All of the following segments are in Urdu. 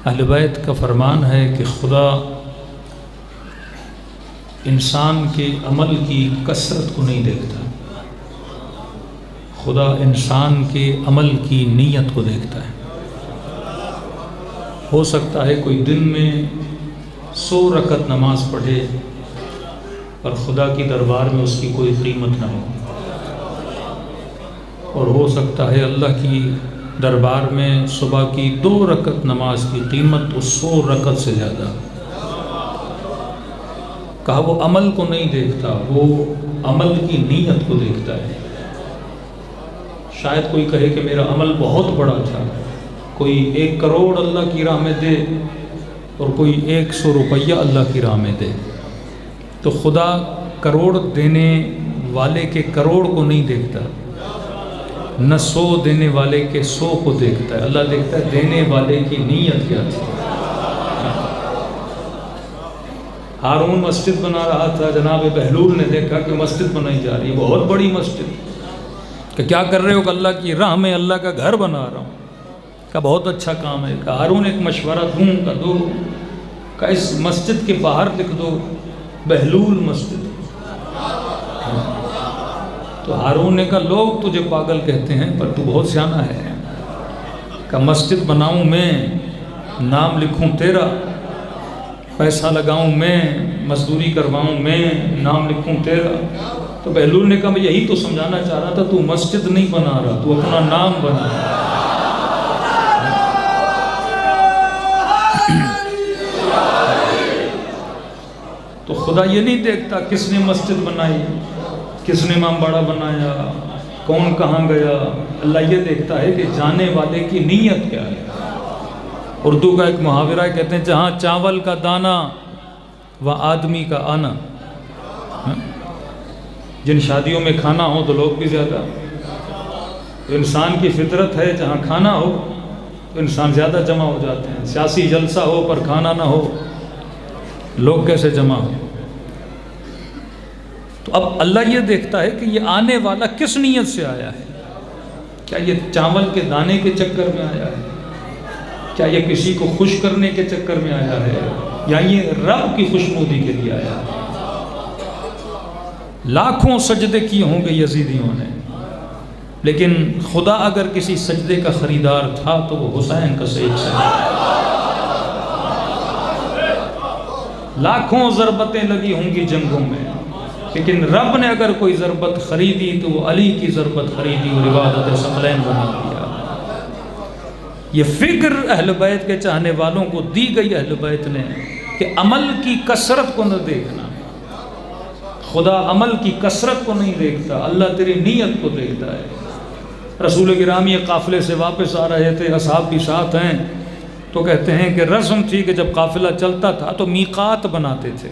اہل بیت کا فرمان ہے کہ خدا انسان کے عمل کی کثرت کو نہیں دیکھتا، خدا انسان کے عمل کی نیت کو دیکھتا ہے۔ ہو سکتا ہے کوئی دن میں 100 رکعت نماز پڑھے اور خدا کی دربار میں اس کی کوئی قیمت نہ ہو، اور ہو سکتا ہے اللہ کی دربار میں صبح کی 2 رکعت نماز کی قیمت اس 100 رکعت سے زیادہ۔ کہا وہ عمل کو نہیں دیکھتا، وہ عمل کی نیت کو دیکھتا ہے۔ شاید کوئی کہے کہ میرا عمل بہت بڑا تھا، کوئی 1 کروڑ اللہ کی راہ میں دے اور کوئی 100 روپیہ اللہ کی راہ میں دے، تو خدا کروڑ دینے والے کے کروڑ کو نہیں دیکھتا، نہ 100 دینے والے کے 100 کو دیکھتا ہے۔ اللہ دیکھتا ہے دینے والے کی نیت کیا تھی۔ ہارون مسجد بنا رہا تھا، جناب بہلول نے دیکھا کہ مسجد بنائی جا رہی ہے، بہت بڑی مسجد، کہ کیا کر رہے ہو؟ کہ اللہ کی راہ میں اللہ کا گھر بنا رہا ہوں۔ کہ بہت اچھا کام ہے۔ کہ ہارون ایک مشورہ دوں؟ کہ دو۔ کہ اس مسجد کے باہر لکھ دو بہلول مسجد۔ تو ہارون نے کہا لوگ تجھے پاگل کہتے ہیں پر تو بہت سیانا ہے، کہ مسجد بناؤں میں، نام لکھوں تیرا، پیسہ لگاؤں میں، مزدوری کرواؤں میں، نام لکھوں تیرا۔ تو بہلول نے کہا میں یہی تو سمجھانا چاہ رہا تھا، تو مسجد نہیں بنا رہا، تو اپنا نام بنا رہا۔ تو خدا یہ نہیں دیکھتا کس نے مسجد بنائی، کس نے امام باڑہ بنایا، کون کہاں گیا۔ اللہ یہ دیکھتا ہے کہ جانے والے کی نیت کیا ہے۔ اردو کا ایک محاورہ ہے، کہتے ہیں جہاں چاول کا دانہ و آدمی کا آنا۔ جن شادیوں میں کھانا ہو تو لوگ بھی زیادہ، تو انسان کی فطرت ہے جہاں کھانا ہو تو انسان زیادہ جمع ہو جاتے ہیں۔ سیاسی جلسہ ہو پر کھانا نہ ہو، لوگ کیسے جمع ہو؟ تو اب اللہ یہ دیکھتا ہے کہ یہ آنے والا کس نیت سے آیا ہے۔ کیا یہ چاول کے دانے کے چکر میں آیا ہے؟ کیا یہ کسی کو خوش کرنے کے چکر میں آیا ہے، یا یہ رب کی خوشنودی کے لیے آیا ہے؟ لاکھوں سجدے کیے ہوں گے یزیدیوں نے، لیکن خدا اگر کسی سجدے کا خریدار تھا تو وہ حسین کا سید سے۔ لاکھوں ضربتیں لگی ہوں گی جنگوں میں، لیکن رب نے اگر کوئی ضربت خریدی تو وہ علی کی ضربت خریدی اور عبادت ثقلین بنا دیا۔ یہ فکر اہل بیت کے چاہنے والوں کو دی گئی اہل بیت نے کہ عمل کی کثرت کو نہ دیکھنا۔ خدا عمل کی کثرت کو نہیں دیکھتا، اللہ تیری نیت کو دیکھتا ہے۔ رسول گرامی قافلے سے واپس آ رہے تھے، اصحاب بھی ساتھ ہیں، تو کہتے ہیں کہ رسم تھی کہ جب قافلہ چلتا تھا تو میقات بناتے تھے،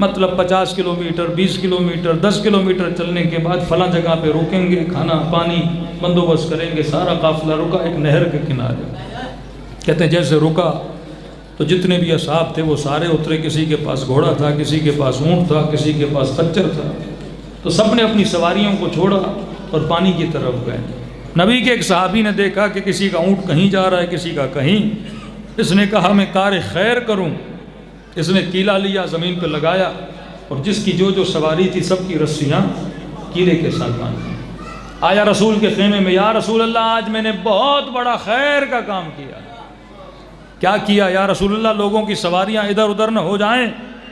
مطلب 50 کلومیٹر، 20 کلومیٹر، 10 کلومیٹر چلنے کے بعد فلاں جگہ پہ رکیں گے، کھانا پانی بندوبست کریں گے۔ سارا قافلہ رکا ایک نہر کے کنارے۔ کہتے ہیں جیسے رکا تو جتنے بھی اصحاب تھے وہ سارے اترے، کسی کے پاس گھوڑا تھا، کسی کے پاس اونٹ تھا، کسی کے پاس خچر تھا، تو سب نے اپنی سواریوں کو چھوڑا اور پانی کی طرف گئے۔ نبی کے ایک صحابی نے دیکھا کہ کسی کا اونٹ کہیں جا رہا ہے، کسی کا کہیں۔ اس نے کہا میں کار خیر کروں۔ اس نے کیلا لیا، زمین پہ لگایا، اور جس کی جو سواری تھی سب کی رسیاں کیلے کے ساتھ باندھی۔ آیا رسول کے خیمے میں، یا رسول اللہ آج میں نے بہت بڑا خیر کا کام کیا۔ کیا کیا یا رسول اللہ؟ لوگوں کی سواریاں ادھر ادھر نہ ہو جائیں،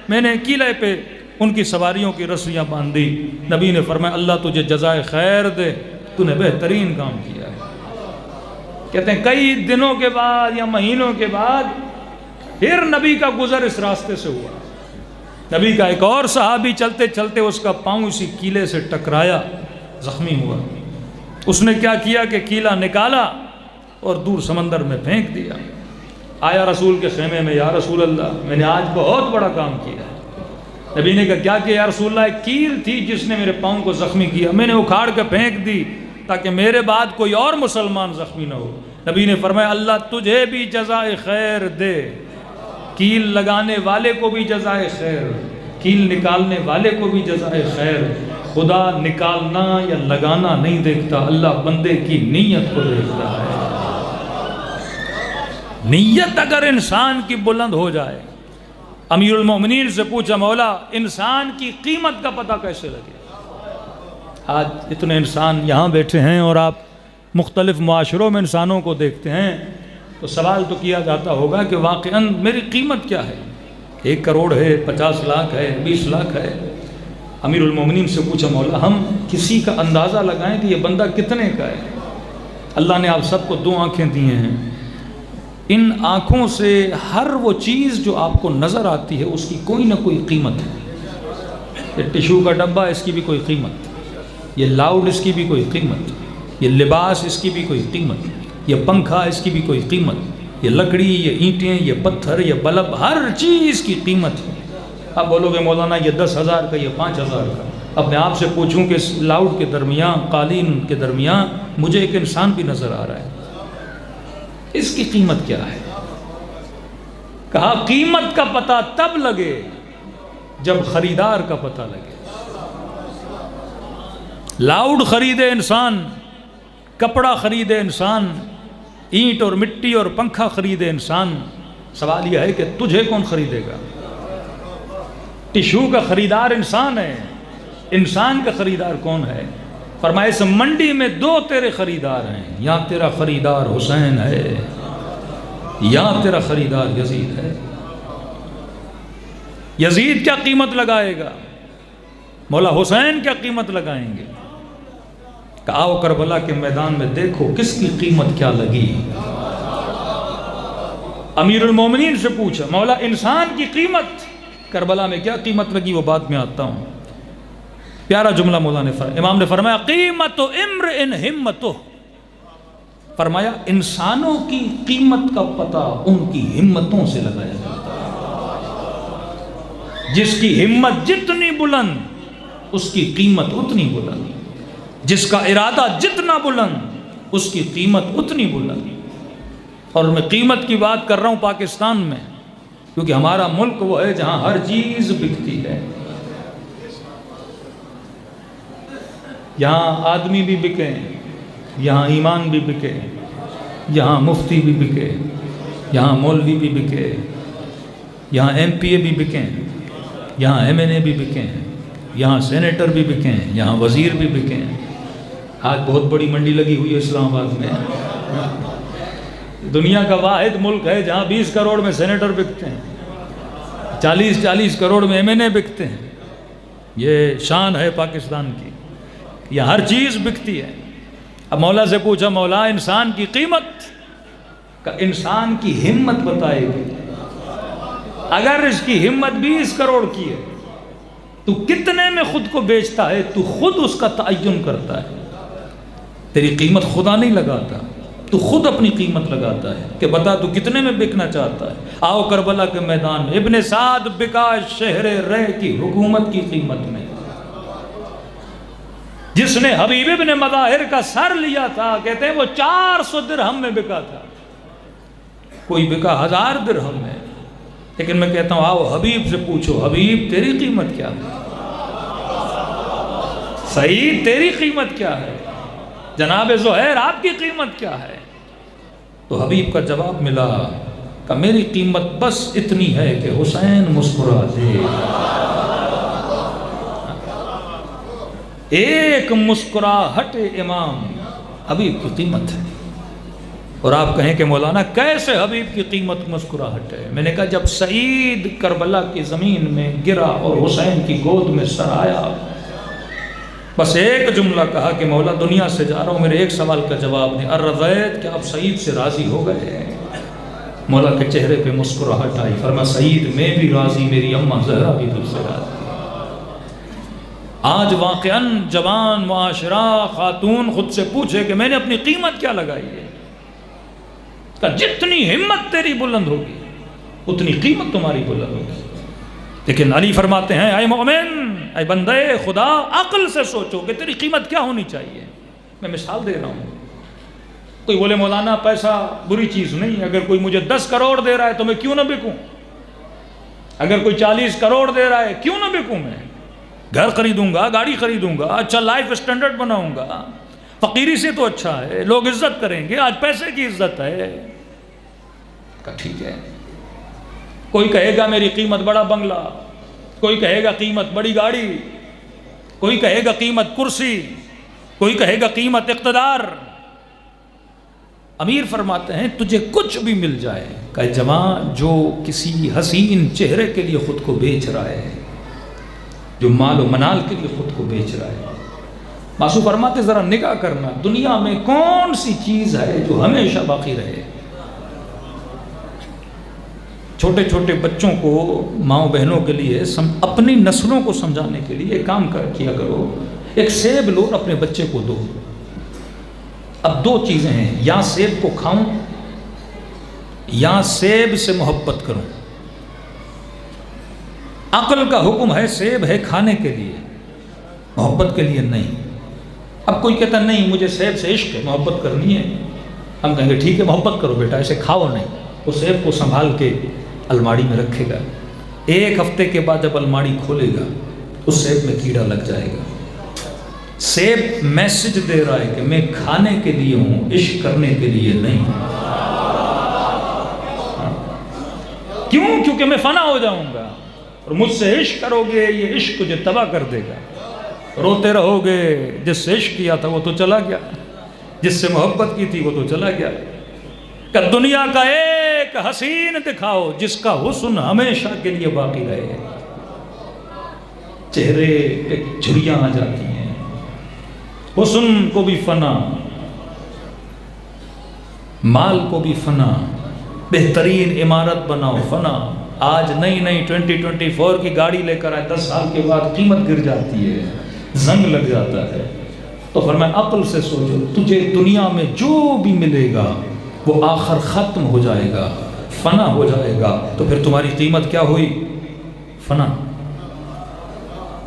میں نے کیلے پہ ان کی سواریوں کی رسیاں باندھی۔ نبی نے فرمایا اللہ تجھے جزائے خیر دے، تو نے بہترین کام کیا ہے۔ کہتے ہیں کئی دنوں کے بعد یا مہینوں کے بعد پھر نبی کا گزر اس راستے سے ہوا۔ نبی کا ایک اور صحابی چلتے چلتے اس کا پاؤں اسی کیلے سے ٹکرایا، زخمی ہوا۔ اس نے کیا کیا کہ کیلا نکالا اور دور سمندر میں پھینک دیا۔ آیا رسول کے خیمے میں، یا رسول اللہ میں نے آج بہت بڑا کام کیا ہے۔ نبی نے کہا کیا کہ یا رسول اللہ ایک کیل تھی جس نے میرے پاؤں کو زخمی کیا، میں نے اکھاڑ کے پھینک دی تاکہ میرے بعد کوئی اور مسلمان زخمی نہ ہو۔ نبی نے فرمایا اللہ تجھے بھی جزائے خیر دے، کیل لگانے والے کو بھی جزائے خیر، کیل نکالنے والے کو بھی جزائے خیر۔ خدا نکالنا یا لگانا نہیں دیکھتا، اللہ بندے کی نیت کو دیکھتا ہے۔ نیت اگر انسان کی بلند ہو جائے، امیر المومنین سے پوچھا مولا انسان کی قیمت کا پتہ کیسے لگے؟ آج اتنے انسان یہاں بیٹھے ہیں اور آپ مختلف معاشروں میں انسانوں کو دیکھتے ہیں تو سوال تو کیا جاتا ہوگا کہ واقعاً میری قیمت کیا ہے؟ 1 کروڑ ہے، 50 لاکھ ہے، 20 لاکھ ہے۔ امیر المومنین سے پوچھا مولا ہم کسی کا اندازہ لگائیں کہ یہ بندہ کتنے کا ہے؟ اللہ نے آپ سب کو 2 آنکھیں دی ہیں، ان آنکھوں سے ہر وہ چیز جو آپ کو نظر آتی ہے اس کی کوئی نہ کوئی قیمت ہے۔ یہ ٹشو کا ڈبہ اس کی بھی کوئی قیمت، یہ لاؤڈ اس کی بھی کوئی قیمت، یہ لباس اس کی بھی کوئی قیمت، یہ پنکھا اس کی بھی کوئی قیمت، یہ لکڑی، یہ اینٹیں، یہ پتھر، یہ بلب، ہر چیز کی قیمت ہے۔ اب بولو گے مولانا یہ 10,000 کا، یہ 5,000 کا۔ اب میں آپ سے پوچھوں کہ اس لاؤڈ کے درمیان، قالین کے درمیان مجھے ایک انسان بھی نظر آ رہا ہے، اس کی قیمت کیا ہے؟ کہا قیمت کا پتہ تب لگے جب خریدار کا پتہ لگے۔ لاؤڈ خریدے انسان، کپڑا خریدے انسان، اینٹ اور مٹی اور پنکھا خریدے انسان، سوال یہ ہے کہ تجھے کون خریدے گا؟ ٹشو کا خریدار انسان ہے، انسان کا خریدار کون ہے؟ فرمایا اس منڈی میں 2 تیرے خریدار ہیں، یا تیرا خریدار حسین ہے یا تیرا خریدار یزید ہے۔ یزید کیا قیمت لگائے گا؟ مولا حسین کیا قیمت لگائیں گے؟ کہ آؤ کربلا کے میدان میں دیکھو کس کی قیمت کیا لگی۔ امیر المومنین سے پوچھا مولا انسان کی قیمت کربلا میں کیا قیمت لگی؟ وہ بات میں آتا ہوں۔ پیارا جملہ مولا نے امام نے فرمایا قیمت امرئ ہمتہ، فرمایا انسانوں کی قیمت کا پتہ ان کی ہمتوں سے لگایا جاتا ہے۔ جس کی ہمت جتنی بلند اس کی قیمت اتنی بلند، جس کا ارادہ جتنا بلند اس کی قیمت اتنی بلند۔ اور میں قیمت کی بات کر رہا ہوں پاکستان میں، کیونکہ ہمارا ملک وہ ہے جہاں ہر چیز بکتی ہے۔ یہاں آدمی بھی بکے، یہاں ایمان بھی بکے، یہاں مفتی بھی بکے، یہاں مولوی بھی بکے، یہاں ایم پی اے بھی بکیں، یہاں ایم این اے بھی بکیں، یہاں سینیٹر بھی بکیں، یہاں وزیر بھی بکیں۔ آج بہت بڑی منڈی لگی ہوئی ہے اسلام آباد میں، دنیا کا واحد ملک ہے جہاں 20 کروڑ میں سینیٹر بکتے ہیں، 40 کروڑ میں ایم این اے بکتے ہیں۔ یہ شان ہے پاکستان کی، یہ ہر چیز بکتی ہے۔ اب مولا سے پوچھا مولا انسان کی قیمت کا، انسان کی ہمت بتائے گی۔ اگر اس کی ہمت 20 کروڑ کی ہے تو کتنے میں خود کو بیچتا ہے؟ تو خود اس کا تعین کرتا ہے، تیری قیمت خدا نہیں لگاتا، تو خود اپنی قیمت لگاتا ہے کہ بتا تو کتنے میں بکنا چاہتا ہے۔ آؤ کربلا کے میدان میں ابن سعد بکا شہر رے کی حکومت کی قیمت میں، جس نے حبیب ابن مظاہر کا سر لیا تھا، کہتے ہیں وہ 400 درہم میں بکا تھا، کوئی بکا 1000 درہم میں۔ لیکن میں کہتا ہوں آؤ حبیب سے پوچھو، حبیب تیری قیمت کیا ہے؟ سعید تیری قیمت کیا ہے؟ جناب زہیر آپ کی قیمت کیا ہے؟ تو حبیب کا جواب ملا کہ میری قیمت بس اتنی ہے کہ حسین مسکرا دے، ایک مسکراہٹ امام حبیب کی قیمت ہے۔ اور آپ کہیں کہ مولانا کیسے حبیب کی قیمت مسکراہٹ ہے؟ میں نے کہا جب سعید کربلا کی زمین میں گرا اور حسین کی گود میں سر آیا، بس ایک جملہ کہا کہ مولا دنیا سے جا رہا ہوں، میرے ایک سوال کا جواب دیں، الرضیت کہ آپ سعید سے راضی ہو گئے؟ مولا کے چہرے پہ مسکراہٹ آئی، فرمایا سعید میں بھی راضی، میری اماں زہرا بھی تجھ سے راضی۔ آج واقعاً جوان معاشرہ خاتون خود سے پوچھے کہ میں نے اپنی قیمت کیا لگائی ہے؟ کہ جتنی ہمت تیری بلند ہوگی اتنی قیمت تمہاری بلند ہوگی۔ لیکن علی فرماتے ہیں اے مومن، اے بندے خدا، عقل سے سوچو کہ تیری قیمت کیا ہونی چاہیے۔ میں مثال دے رہا ہوں، کوئی بولے مولانا پیسہ بری چیز نہیں، اگر کوئی مجھے 10 کروڑ دے رہا ہے تو میں کیوں نہ بکوں؟ اگر کوئی 40 کروڑ دے رہا ہے کیوں نہ بکوں؟ میں گھر خریدوں گا، گاڑی خریدوں گا، اچھا لائف سٹینڈرڈ بناؤں گا، فقیری سے تو اچھا ہے، لوگ عزت کریں گے، آج پیسے کی عزت ہے۔ کہا ٹھیک ہے. کوئی کہے گا میری قیمت بڑا بنگلہ، کوئی کہے گا قیمت بڑی گاڑی، کوئی کہے گا قیمت کرسی، کوئی کہے گا قیمت اقتدار. امیر فرماتے ہیں تجھے کچھ بھی مل جائے، کہ جوان جو کسی حسین چہرے کے لیے خود کو بیچ رہا ہے، جو مال و منال کے لیے خود کو بیچ رہا ہے. معصوم فرماتے ذرا نگاہ کرنا دنیا میں کون سی چیز ہے جو ہمیشہ باقی رہے. چھوٹے چھوٹے بچوں کو، ماؤں بہنوں کے لیے اپنی نسلوں کو سمجھانے کے لیے ایک کام کیا کرو، ایک سیب لو اور اپنے بچے کو دو. اب دو چیزیں ہیں، یا سیب کو کھاؤں یا سیب سے محبت کروں. عقل کا حکم ہے سیب ہے کھانے کے لیے، محبت کے لیے نہیں. اب کوئی کہتا نہیں مجھے سیب سے عشق ہے، محبت کرنی ہے. ہم کہیں گے ٹھیک ہے محبت کرو بیٹا، اسے کھاؤ نہیں. وہ سیب کو سنبھال کے الماڑی میں رکھے گا. ایک ہفتے کے بعد جب الماڑی کھولے گا اس سیب میں کیڑا لگ جائے گا. سیب میسج دے رہا ہے کہ میں کھانے کے لیے ہوں، عشق کرنے کے لیے نہیں. کیوں؟ کیونکہ میں فنا ہو جاؤں گا اور مجھ سے عشق کرو گے، یہ عشق تجھے تباہ کر دے گا. روتے رہو گے، جس سے عشق کیا تھا وہ تو چلا گیا، جس سے محبت کی تھی وہ تو چلا گیا. کہ دنیا کا ایک حسین دکھاؤ جس کا حسن ہمیشہ کے لیے باقی رہے. چہرے پہ جھریاں آ جاتی ہیں، حسن کو بھی فنا، مال کو بھی فنا. بہترین عمارت بناؤ، فنا. آج نئی 2024 کی گاڑی لے کر آئے، 10 سال کے بعد قیمت گر جاتی ہے، زنگ لگ جاتا ہے. تو فرمایا عقل سے سوچو، تجھے دنیا میں جو بھی ملے گا وہ آخر ختم ہو جائے گا، فنا ہو جائے گا. تو پھر تمہاری قیمت کیا ہوئی؟ فنا.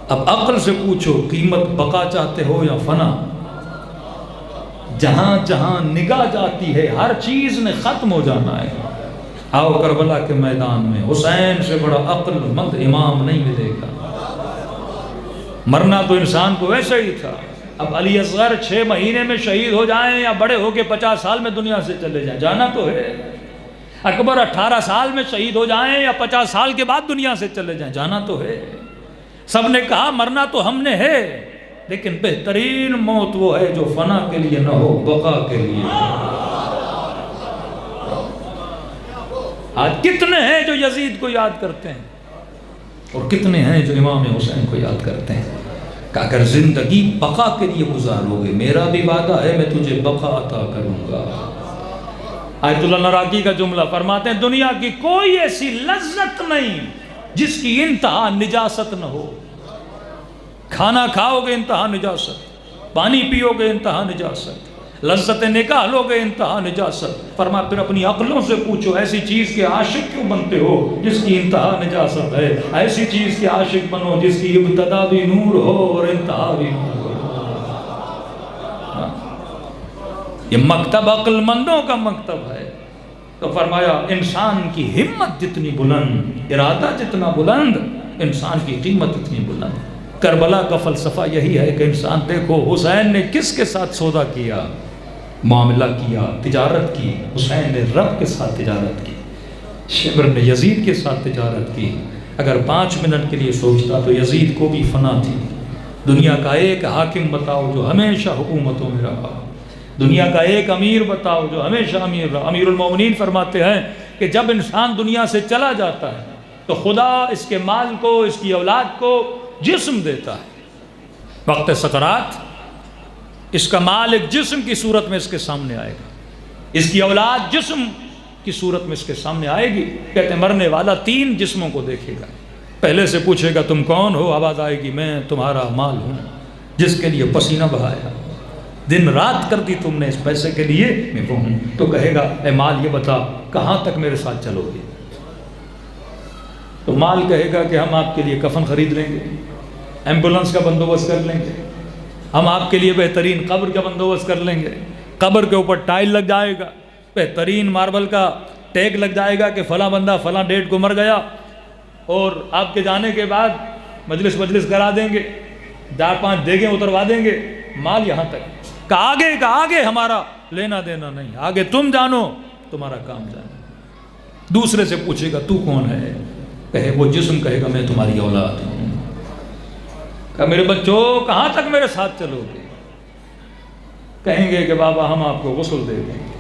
اب عقل سے پوچھو قیمت بقا چاہتے ہو یا فنا؟ جہاں جہاں نگاہ جاتی ہے ہر چیز نے ختم ہو جانا ہے. آؤ کربلا کے میدان میں حسین سے بڑا عقل مند امام نہیں ملے گا. مرنا تو انسان کو ویسے ہی تھا. اب علی اصغر 6 مہینے میں شہید ہو جائیں یا بڑے ہو کے 50 سال میں دنیا سے چلے جائیں، جانا تو ہے. اکبر 18 سال میں شہید ہو جائیں یا 50 سال کے بعد دنیا سے چلے جائیں، جانا تو ہے. سب نے کہا مرنا تو ہم نے ہے، لیکن بہترین موت وہ ہے جو فنا کے لیے نہ ہو، بقا کے لیے. آج کتنے ہیں جو یزید کو یاد کرتے ہیں اور کتنے ہیں جو امام حسین کو یاد کرتے ہیں. کہ اگر زندگی بقا کے لیے گزارو گے، میرا بھی وعدہ ہے میں تجھے بقا عطا کروں گا. آیت اللہ نراقی کا جملہ فرماتے ہیں دنیا کی کوئی ایسی لذت نہیں جس کی انتہا نجاست نہ ہو. کھانا کھاؤ گے انتہا نجاست، پانی پیو گے انتہا نجاست، لذت نکاح لو گے انتہا نجاست. فرمایا پھر اپنی عقلوں سے پوچھو ایسی چیز کے عاشق کیوں بنتے ہو جس کی انتہا نجاست ہے؟ ایسی چیز کے عاشق بنو جس کی ابتدا بھی نور ہو اور انتہا بھی نور ہو. یہ مکتب عقل مندوں کا مکتب ہے. تو فرمایا انسان کی ہمت جتنی بلند، ارادہ جتنا بلند، انسان کی قیمت اتنی بلند. کربلا کا فلسفہ یہی ہے کہ انسان دیکھو حسین نے کس کے ساتھ سودا کیا، معاملہ کیا، تجارت کی. حسین نے رب کے ساتھ تجارت کی، شمر نے یزید کے ساتھ تجارت کی. اگر 5 منٹ کے لیے سوچتا تو یزید کو بھی فنا تھی. دنیا کا ایک حاکم بتاؤ جو ہمیشہ حکومتوں میں رہا، دنیا کا ایک امیر بتاؤ جو ہمیشہ امیر رہا. امیر المومنین فرماتے ہیں کہ جب انسان دنیا سے چلا جاتا ہے تو خدا اس کے مال کو، اس کی اولاد کو جسم دیتا ہے. وقت سکرات اس کا مال ایک جسم کی صورت میں اس کے سامنے آئے گا، اس کی اولاد جسم کی صورت میں اس کے سامنے آئے گی. کہتے ہیں مرنے والا 3 جسموں کو دیکھے گا. پہلے سے پوچھے گا تم کون ہو؟ آواز آئے گی میں تمہارا مال ہوں جس کے لیے پسینہ بہایا، دن رات کر دی تم نے اس پیسے کے لیے، میں وہ ہوں. تو کہے گا اے مال یہ بتا کہاں تک میرے ساتھ چلو گے؟ تو مال کہے گا کہ ہم آپ کے لیے کفن خرید لیں گے، ایمبولنس کا بندوبست کر لیں گے، ہم آپ کے لیے بہترین قبر کا بندوبست کر لیں گے، قبر کے اوپر ٹائل لگ جائے گا، بہترین ماربل کا ٹیگ لگ جائے گا کہ فلاں بندہ فلاں ڈیٹ کو مر گیا، اور آپ کے جانے کے بعد مجلس کرا دیں گے، 4-5 دیگیں اتروا دیں گے. مال یہاں تک کہ آگے ہمارا لینا دینا نہیں، آگے تم جانو، تمہارا کام جانو. دوسرے سے پوچھے گا تو کون ہے؟ کہے وہ جسم، کہے گا میں تمہاری اولاد ہوں۔ کہا میرے بچوں کہاں تک میرے ساتھ چلو گے؟ کہیں گے کہ بابا ہم آپ کو غسل دے دیں گے،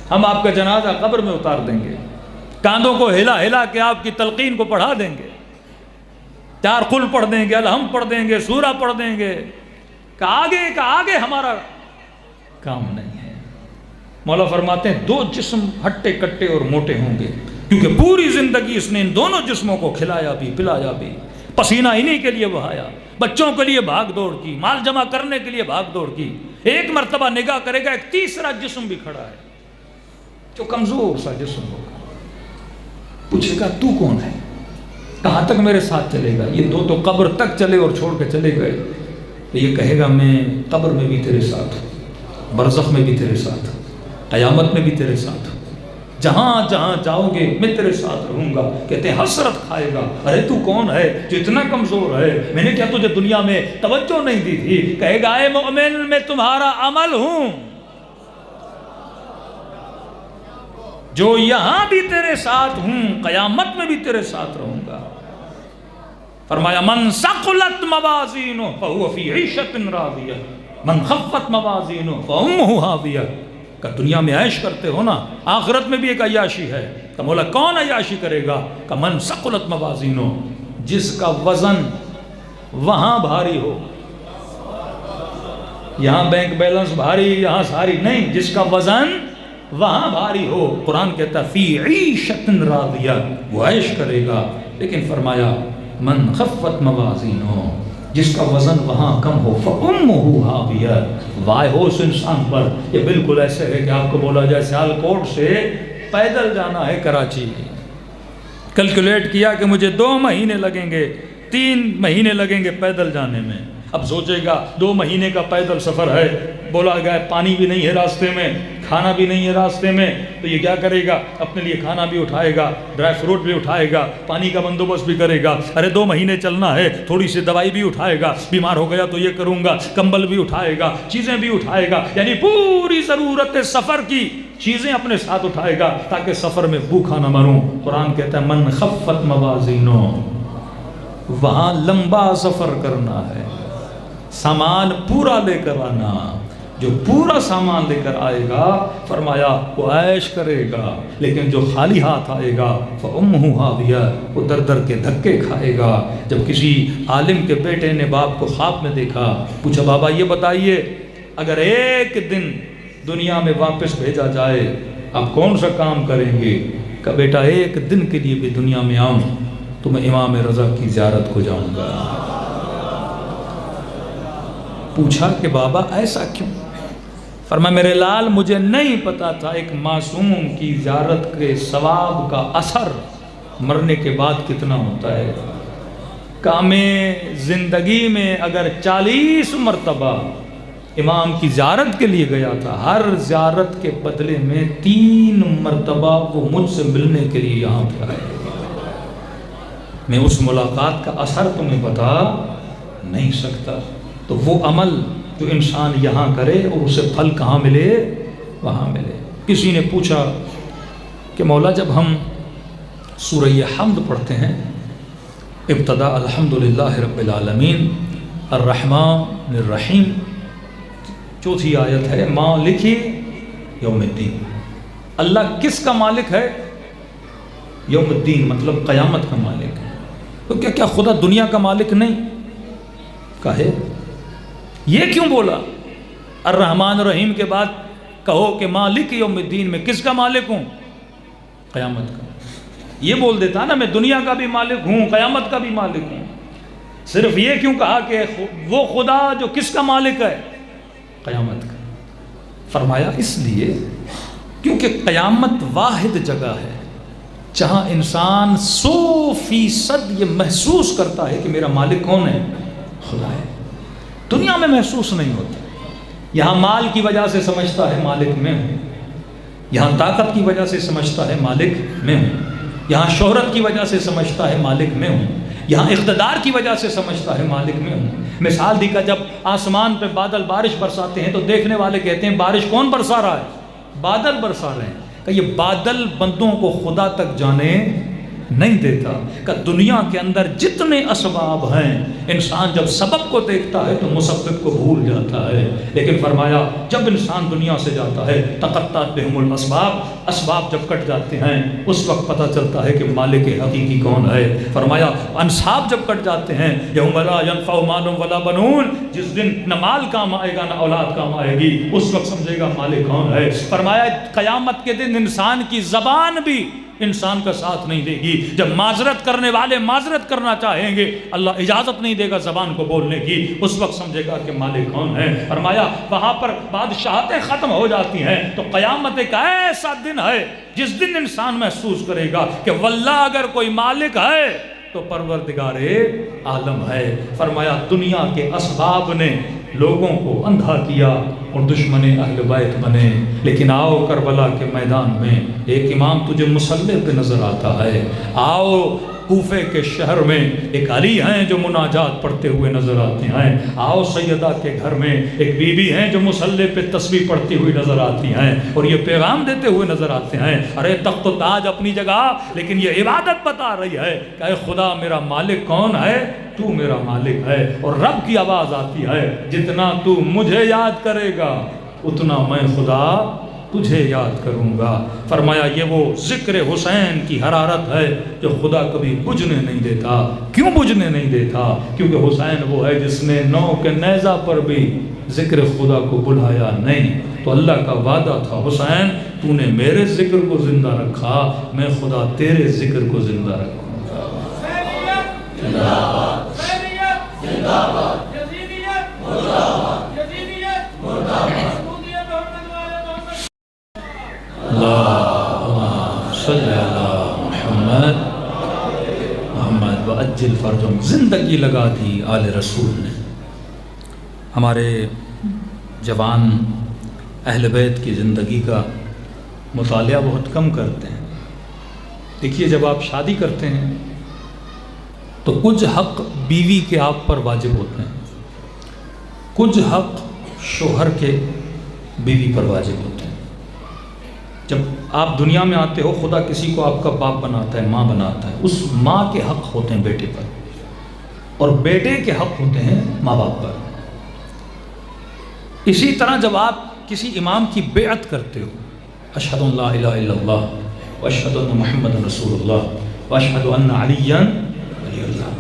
ہم آپ کا جنازہ قبر میں اتار دیں گے، کاندھوں کو ہلا ہلا کے آپ کی تلقین کو پڑھا دیں گے، 4 قل پڑھ دیں گے، الحمد پڑھ دیں گے، سورہ پڑھ دیں گے، کہ آگے ہمارا کام نہیں ہے۔ مولا فرماتے ہیں 2 جسم ہٹے کٹے اور موٹے ہوں گے، کیونکہ پوری زندگی اس نے ان دونوں جسموں کو کھلایا بھی پلایا بھی، پسینہ انہی کے لیے بہایا، بچوں کے لیے بھاگ دوڑ کی، مال جمع کرنے کے لیے بھاگ دوڑ کی۔ ایک مرتبہ نگاہ کرے گا ایک تیسرا جسم بھی کھڑا ہے جو کمزور سا جسم ہوگا، پوچھے گا تو کون ہے؟ کہاں تک میرے ساتھ چلے گا؟ یہ 2 تو قبر تک چلے اور چھوڑ کے چلے گئے، تو یہ کہے گا میں قبر میں بھی تیرے ساتھ ہوں، برزخ میں بھی تیرے ساتھ ہوں، قیامت میں بھی تیرے ساتھ ہوں، جہاں جہاں جاؤ گے میں تیرے ساتھ رہوں گا۔ کہتے ہیں حسرت کھائے گا، ارے تو کون ہے جو اتنا کمزور ہے؟ میں نے کیا تجھے دنیا میں توجہ نہیں دی تھی؟ کہے گا اے مومن میں تمہارا عمل ہوں، جو یہاں بھی تیرے ساتھ ہوں قیامت میں بھی تیرے ساتھ رہوں گا۔ فرمایا من ثقلت موازینہ فہو فی عیشۃ راضیہ من خفت موازینہ فامہ ہاویہ۔ کہ دنیا میں عیش کرتے ہو نا، آخرت میں بھی ایک عیاشی ہے۔ کہ مولا کون عیاشی کرے گا؟ کہ من ثقلت موازینہ، جس کا وزن وہاں بھاری ہو، یہاں بینک بیلنس بھاری، یہاں ساری نہیں، جس کا وزن وہاں بھاری ہو۔ قرآن کہتا ہے فی عیشۃ راضیہ، وہ عیش کرے گا۔ لیکن فرمایا من خفت موازینہ، جس کا وزن وہاں کم ہو فَأُمُّهُ ہاویہ، وائے ہو اس انسان پر۔ یہ بالکل ایسے ہے کہ آپ کو بولا جائے سیالکوٹ سے پیدل جانا ہے کراچی، کیلکولیٹ کیا کہ مجھے 2 مہینے لگیں گے، 3 مہینے لگیں گے پیدل جانے میں۔ اب سوچے گا 2 مہینے کا پیدل سفر ہے، بولا گیا پانی بھی نہیں ہے راستے میں، کھانا بھی نہیں ہے راستے میں، تو یہ کیا کرے گا؟ اپنے لیے کھانا بھی اٹھائے گا، ڈرائی فروٹ بھی اٹھائے گا، پانی کا بندوبست بھی کرے گا۔ ارے 2 مہینے چلنا ہے، تھوڑی سی دوائی بھی اٹھائے گا، بیمار ہو گیا تو یہ کروں گا، کمبل بھی اٹھائے گا، چیزیں بھی اٹھائے گا، یعنی پوری ضرورت سفر کی چیزیں اپنے ساتھ اٹھائے گا تاکہ سفر میں بھوکا نہ مروں۔ قرآن کہتا ہے من خفت موازینہ، وہاں لمبا سفر کرنا ہے، سامان پورا لے کر آنا۔ جو پورا سامان لے کر آئے گا فرمایا وہ عیش کرے گا، لیکن جو خالی ہاتھ آئے گا فَأُمُّهُ ہاویہ، وہ در در کے دھکے کھائے گا۔ جب کسی عالم کے بیٹے نے باپ کو خواب میں دیکھا، پوچھا بابا یہ بتائیے اگر ایک دن دنیا میں واپس بھیجا جائے آپ کون سا کام کریں گے؟ کہ بیٹا ایک دن کے لیے بھی دنیا میں آؤں تو میں امام رضا کی زیارت کو جاؤں گا۔ پوچھا کہ بابا ایسا کیوں؟ فرمایا میرے لال مجھے نہیں پتا تھا ایک معصوم کی زیارت کے ثواب کا اثر مرنے کے بعد کتنا ہوتا ہے۔ کام زندگی میں اگر 40 مرتبہ امام کی زیارت کے لیے گیا تھا، ہر زیارت کے بدلے میں 3 مرتبہ وہ مجھ سے ملنے کے لیے یہاں پہ آئے۔ میں اس ملاقات کا اثر تمہیں بتا نہیں سکتا۔ تو وہ عمل جو انسان یہاں کرے اور اسے پھل کہاں ملے؟ وہاں ملے۔ کسی نے پوچھا کہ مولا جب ہم سورہ حمد پڑھتے ہیں، ابتدا الحمدللہ رب العالمین الرحمن الرحیم، چوتھی آیت ہے مالک یوم الدین، اللہ کس کا مالک ہے؟ یوم الدین مطلب قیامت کا مالک ہے۔ تو کیا خدا دنیا کا مالک نہیں؟ کہے یہ کیوں بولا؟ الرحمن الرحیم کے بعد کہو کہ مالک یوم الدین، میں کس کا مالک ہوں؟ قیامت کا۔ یہ بول دیتا نا میں دنیا کا بھی مالک ہوں قیامت کا بھی مالک ہوں۔ صرف یہ کیوں کہا کہ وہ خدا جو کس کا مالک ہے؟ قیامت کا۔ فرمایا اس لیے کیونکہ قیامت واحد جگہ ہے جہاں انسان 100% یہ محسوس کرتا ہے کہ میرا مالک کون ہے؟ خدا ہے۔ دنیا میں محسوس نہیں ہوتا۔ یہاں مال کی وجہ سے سمجھتا ہے مالک میں ہوں، یہاں طاقت کی وجہ سے سمجھتا ہے مالک میں ہوں، یہاں شہرت کی وجہ سے سمجھتا ہے مالک میں ہوں، یہاں اقتدار کی وجہ سے سمجھتا ہے مالک میں ہوں۔ مثال دی کا جب آسمان پہ بادل بارش برساتے ہیں تو دیکھنے والے کہتے ہیں بارش کون برسا رہا ہے؟ بادل برسا رہے ہیں۔ کہ یہ بادل بندوں کو خدا تک جانے نہیں دیتا، کہ دنیا کے اندر جتنے اسباب ہیں انسان جب سبب کو دیکھتا ہے تو مسبب کو بھول جاتا ہے، لیکن فرمایا جب انسان دنیا سے جاتا ہے تقطعت بہم الاسباب، اسباب جب کٹ جاتے ہیں اس وقت پتہ چلتا ہے کہ مالک حقیقی کون ہے۔ فرمایا انصاب جب کٹ جاتے ہیں یوم لا ینفع مال ولا بنون، جس دن نہ مال کام آئے گا نہ اولاد کام آئے گی، اس وقت سمجھے گا مالک کون ہے۔ فرمایا قیامت کے دن انسان کی زبان بھی انسان کا ساتھ نہیں دے گی، جب معذرت کرنے والے معذرت کرنا چاہیں گے اللہ اجازت نہیں دے گا زبان کو بولنے کی، اس وقت سمجھے گا کہ مالک کون ہے۔ فرمایا وہاں پر بادشاہتیں ختم ہو جاتی ہیں تو قیامت ایک ایسا دن ہے جس دن انسان محسوس کرے گا کہ واللہ اگر کوئی مالک ہے تو پروردگار عالم ہے۔ فرمایا دنیا کے اسباب نے لوگوں کو اندھا کیا اور دشمن اہل بیت بنے، لیکن آؤ کربلا کے میدان میں ایک امام تجھے مصلی پہ نظر آتا ہے، آؤ کوفے کے شہر میں ایک علی ہیں جو مناجات پڑھتے ہوئے نظر آتے ہیں، آؤ سیدہ کے گھر میں ایک بی بی ہیں جو مصلی پہ تسبیح پڑھتی ہوئی نظر آتی ہیں اور یہ پیغام دیتے ہوئے نظر آتے ہیں، ارے تخت و تاج اپنی جگہ لیکن یہ عبادت بتا رہی ہے کہ اے خدا میرا مالک کون ہے، تو میرا مالک ہے۔ اور رب کی آواز آتی ہے جتنا تو مجھے یاد کرے گا اتنا میں خدا تجھے یاد کروں گا۔ فرمایا یہ وہ ذکر حسین کی حرارت ہے جو خدا کبھی بجھنے نہیں دیتا۔ کیوں بجھنے نہیں دیتا؟ کیونکہ حسین وہ ہے جس نے نو کے نیزہ پر بھی ذکر خدا کو بلایا نہیں، تو اللہ کا وعدہ تھا حسین تو نے میرے ذکر کو زندہ رکھا، میں خدا تیرے ذکر کو زندہ رکھوں گا۔ زندہ باد، زندہ باد، یزیدیت مردہ باد، یزیدیت مردہ باد۔ اللہم صلی علی محمد محمد وعجل فرجہم۔ زندگی لگا دی آل رسول نے۔ ہمارے جوان اہل بیت کی زندگی کا مطالعہ بہت کم کرتے ہیں۔ دیکھیے جب آپ شادی کرتے ہیں تو کچھ حق بیوی کے آپ پر واجب ہوتے ہیں، کچھ حق شوہر کے بیوی پر واجب ہوتے ہیں۔ جب آپ دنیا میں آتے ہو خدا کسی کو آپ کا باپ بناتا ہے، ماں بناتا ہے، اس ماں کے حق ہوتے ہیں بیٹے پر، اور بیٹے کے حق ہوتے ہیں ماں باپ پر۔ اسی طرح جب آپ کسی امام کی بیعت کرتے ہو، اشہد ان لا الہ الا اللہ واشہد ان محمد رسول اللہ واشہد ان علی ولی اللہ،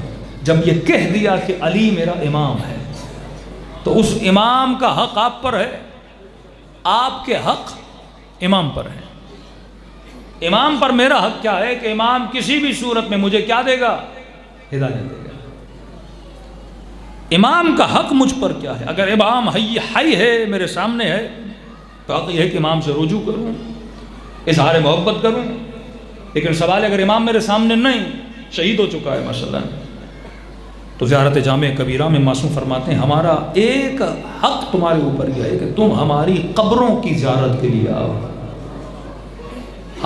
جب یہ کہہ دیا کہ علی میرا امام ہے تو اس امام کا حق آپ پر ہے، آپ کے حق امام پر ہے۔ امام پر میرا حق کیا ہے کہ امام کسی بھی صورت میں مجھے کیا دے گا؟ ہدایت دے گا۔ امام کا حق مجھ پر کیا ہے؟ اگر امام حی ہے میرے سامنے ہے تو حق یہ ہے کہ امام سے رجوع کروں، اظہار محبت کروں، لیکن سوال اگر امام میرے سامنے نہیں، شہید ہو چکا ہے ماشاءاللہ، تو زیارت جامع کبیرہ میں معصوم فرماتے ہیں ہمارا ایک حق تمہارے اوپر یہ ہے کہ تم ہماری قبروں کی زیارت کے لیے آؤ۔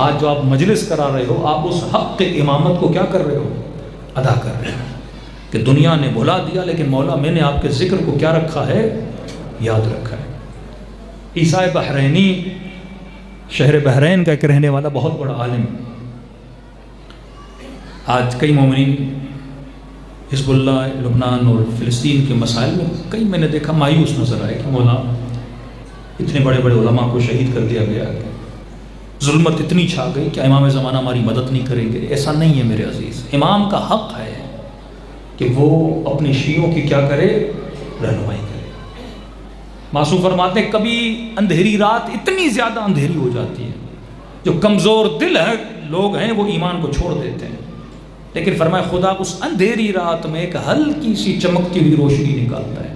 آج جو آپ مجلس کرا رہے ہو آپ اس حق کے امامت کو کیا کر رہے ہو؟ ادا کر رہے ہو کہ دنیا نے بھلا دیا لیکن مولا میں نے آپ کے ذکر کو کیا رکھا ہے؟ یاد رکھا ہے۔ عیسیٰ بحرینی شہر بحرین کا ایک رہنے والا بہت بڑا عالم، آج کئی مومنین حزب اللہ لبنان اور فلسطین کے مسائل میں کئی میں نے دیکھا مایوس نظر آئے کہ مولا اتنے بڑے بڑے علماء کو شہید کر دیا گیا، ظلمت اتنی چھا گئی کہ امام زمانہ ہماری مدد نہیں کریں گے۔ ایسا نہیں ہے میرے عزیز، امام کا حق ہے کہ وہ اپنے شیعوں کی کیا کرے؟ رہنمائی کرے۔ معصوم فرماتے ہیں کبھی اندھیری رات اتنی زیادہ اندھیری ہو جاتی ہے جو کمزور دل ہے لوگ ہیں وہ ایمان کو چھوڑ دیتے ہیں، لیکن فرمایا خدا اس اندھیری رات میں ایک ہلکی سی چمکتی ہوئی روشنی نکالتا ہے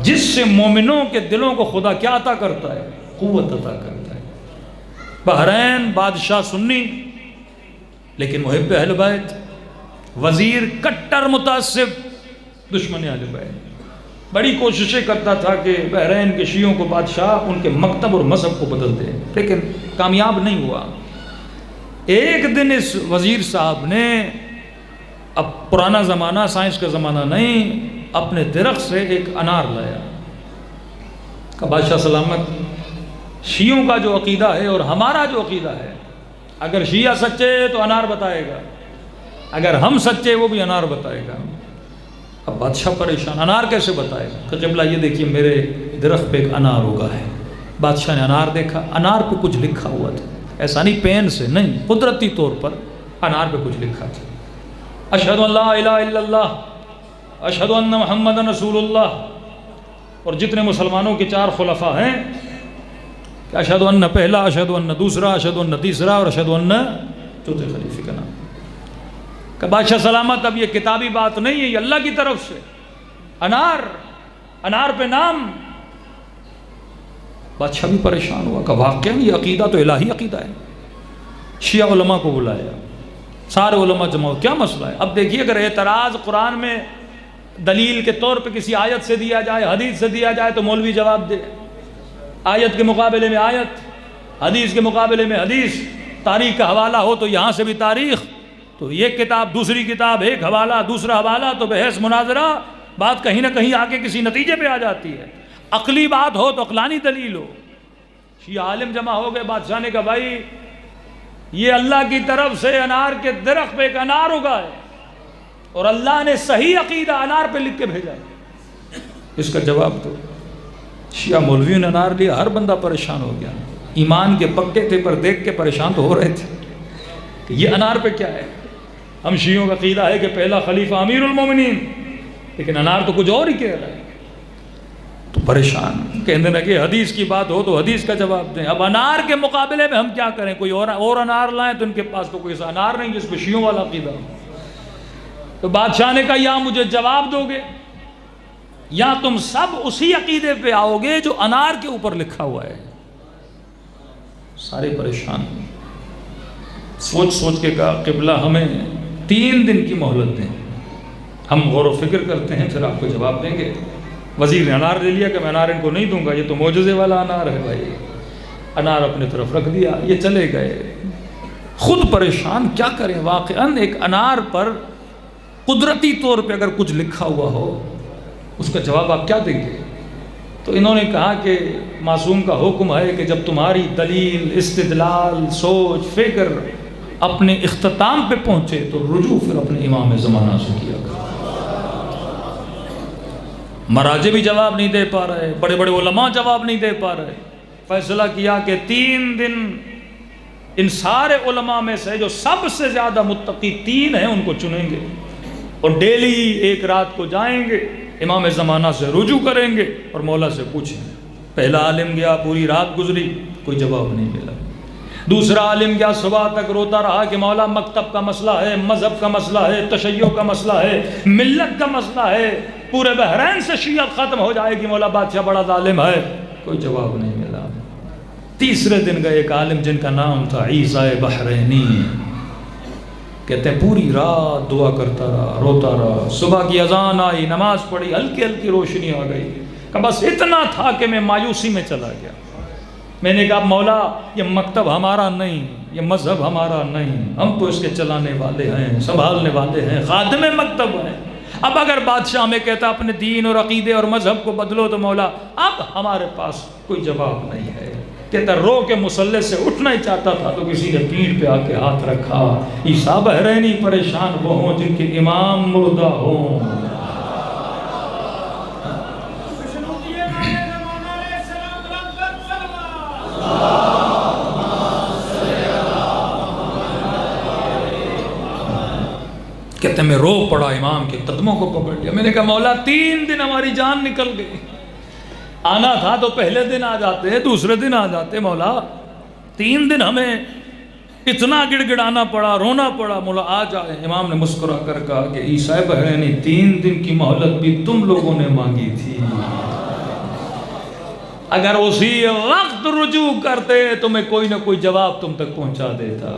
جس سے مومنوں کے دلوں کو خدا کیا عطا کرتا ہے؟ قوت عطا کرتا ہے۔ بحرین بادشاہ سنی لیکن محب اہل بیت، وزیر کٹر متعصب دشمن اہل بیت، بڑی کوششیں کرتا تھا کہ بحرین کے شیعوں کو بادشاہ ان کے مکتب اور مذہب کو بدل دے، لیکن کامیاب نہیں ہوا۔ ایک دن اس وزیر صاحب نے، اب پرانا زمانہ سائنس کا زمانہ نہیں، اپنے درخت سے ایک انار لایا، کہا بادشاہ سلامت شیعوں کا جو عقیدہ ہے اور ہمارا جو عقیدہ ہے، اگر شیعہ سچے تو انار بتائے گا، اگر ہم سچے وہ بھی انار بتائے گا۔ اب بادشاہ پریشان، انار کیسے بتائے گا؟ کہ قبلہ یہ دیکھیے میرے درخت پہ ایک انار اگا ہے۔ بادشاہ نے انار دیکھا، انار پہ کچھ لکھا ہوا تھا، ایسا نہیں پین سے، نہیں، قدرتی طور پر انار پہ کچھ لکھا تھا۔ اشہد ان لا الہ الا اللہ، اشہد ان محمد رسول اللہ۔ اور جتنے مسلمانوں کے 4 خلفاء ہیں، اشہد ان پہلا، اشہد ان دوسرا، اشہد ان تیسرا، اور اشہد ان چوتھے خلیفے کا نام۔ کہ بادشاہ سلامت، اب یہ کتابی بات نہیں ہے، یہ اللہ کی طرف سے انار، انار پہ نام۔ بادشاہ بھی پریشان ہوا کہ واقعی یہ عقیدہ تو الہی عقیدہ ہے۔ شیعہ علماء کو بلایا، سارے علماء جمع، کیا مسئلہ ہے؟ اب دیکھیے اگر اعتراض قرآن میں دلیل کے طور پہ کسی آیت سے دیا جائے، حدیث سے دیا جائے تو مولوی جواب دے، آیت کے مقابلے میں آیت، حدیث کے مقابلے میں حدیث، تاریخ کا حوالہ ہو تو یہاں سے بھی تاریخ، تو ایک کتاب دوسری کتاب، ایک حوالہ دوسرا حوالہ، تو بحث مناظرہ، بات کہیں نہ کہیں آگے کسی نتیجے پہ آ جاتی ہے۔ عقلی بات ہو تو عقلانی دلیل ہو۔ شیعہ عالم جمع ہو گئے، بادشاہ نے کہا بھائی یہ اللہ کی طرف سے انار کے درخت پہ ایک انار اگا ہے اور اللہ نے صحیح عقیدہ انار پہ لکھ کے بھیجا ہے، اس کا جواب دو۔ شیعہ مولویوں نے انار لیا، ہر بندہ پریشان ہو گیا، ایمان کے پکے تھے پر دیکھ کے پریشان تو ہو رہے تھے کہ یہ انار پہ کیا ہے۔ ہم شیعوں کا عقیدہ ہے کہ پہلا خلیفہ امیر المومنین، لیکن انار تو کچھ اور ہی کہہ رہا ہے، تو پریشان، کہنے لگے حدیث کی بات ہو تو حدیث کا جواب دیں، اب انار کے مقابلے میں ہم کیا کریں؟ کوئی اور انار لائیں، تو ان کے پاس تو کوئی ایسا انار نہیں جس پہ شیعوں والا عقیدہ ہو۔ تو بادشاہ نے کہا یا مجھے جواب دو گے یا تم سب اسی عقیدے پہ آؤ گے جو انار کے اوپر لکھا ہوا ہے۔ سارے پریشان، سوچ سوچ کے کہا قبلہ ہمیں 3 دن کی مہلت دیں، ہم غور و فکر کرتے ہیں پھر آپ کو جواب دیں گے۔ وزیر نے انار دے لیا کہ میں انار ان کو نہیں دوں گا، یہ تو معجزے والا انار ہے بھائی۔ انار اپنے طرف رکھ دیا، یہ چلے گئے، خود پریشان کیا کریں۔ واقعاً ایک انار پر قدرتی طور پہ اگر کچھ لکھا ہوا ہو اس کا جواب آپ کیا دیں گے؟ تو انہوں نے کہا کہ معصوم کا حکم ہے کہ جب تمہاری دلیل، استدلال، سوچ، فکر اپنے اختتام پہ پہنچے تو رجوع پھر اپنے امام زمانہ سے کیا کرو۔ مراجع بھی جواب نہیں دے پا رہے، بڑے بڑے علماء جواب نہیں دے پا رہے، فیصلہ کیا کہ 3 دن ان سارے علماء میں سے جو سب سے زیادہ متقی 3 ہیں ان کو چنیں گے اور ڈیلی ایک رات کو جائیں گے، امام زمانہ سے رجوع کریں گے اور مولا سے پوچھیں گے۔ پہلا عالم گیا، پوری رات گزری، کوئی جواب نہیں ملا۔ دوسرا عالم گیا، صبح تک روتا رہا کہ مولا مکتب کا مسئلہ ہے، مذہب کا مسئلہ ہے، تشیع کا مسئلہ ہے، ملت کا مسئلہ ہے، پورے بحرین سے شیعت ختم ہو جائے گی، مولا بادشاہ بڑا ظالم ہے، کوئی جواب نہیں ملا۔ تیسرے دن گئے ایک عالم جن کا نام تھا عیسیٰ بحرینی، کہتے ہیں پوری رات دعا کرتا رہا، روتا رہا، صبح کی اذان آئی، نماز پڑھی، ہلکی ہلکی روشنی آ گئی، کہ بس اتنا تھا کہ میں مایوسی میں چلا گیا۔ میں نے کہا مولا یہ مکتب ہمارا نہیں، یہ مذہب ہمارا نہیں، ہم تو اس کے چلانے والے ہیں، سنبھالنے والے ہیں، خادم مکتب ہیں۔ اب اگر بادشاہ ہمیں کہتا اپنے دین اور عقیدے اور مذہب کو بدلو تو مولا اب ہمارے پاس کوئی جواب نہیں ہے۔ کہتا رو کے مسلح سے اٹھنا ہی چاہتا تھا تو کسی نے پیٹھ پہ آ کے ہاتھ رکھا، عیسیٰ بحرینی پریشان وہ ہوں جن کے امام مردہ ہوں۔ کہتے ہیں میں رو پڑا، امام کے قدموں کو پکڑ لیا، میں نے کہا مولا 3 دن ہماری جان نکل گئی، آنا تھا تو پہلے دن آ جاتے، دوسرے دن آ جاتے، مولا 3 دن ہمیں اتنا گڑ گڑانا پڑا، رونا پڑا، مولا آ جائے۔ امام نے مسکرا کر کہا کہ عیسیٰ بحرینی 3 دن کی مہلت بھی تم لوگوں نے مانگی تھی، اگر اسی وقت رجوع کرتے تو میں کوئی نہ کوئی جواب تم تک پہنچا دیتا۔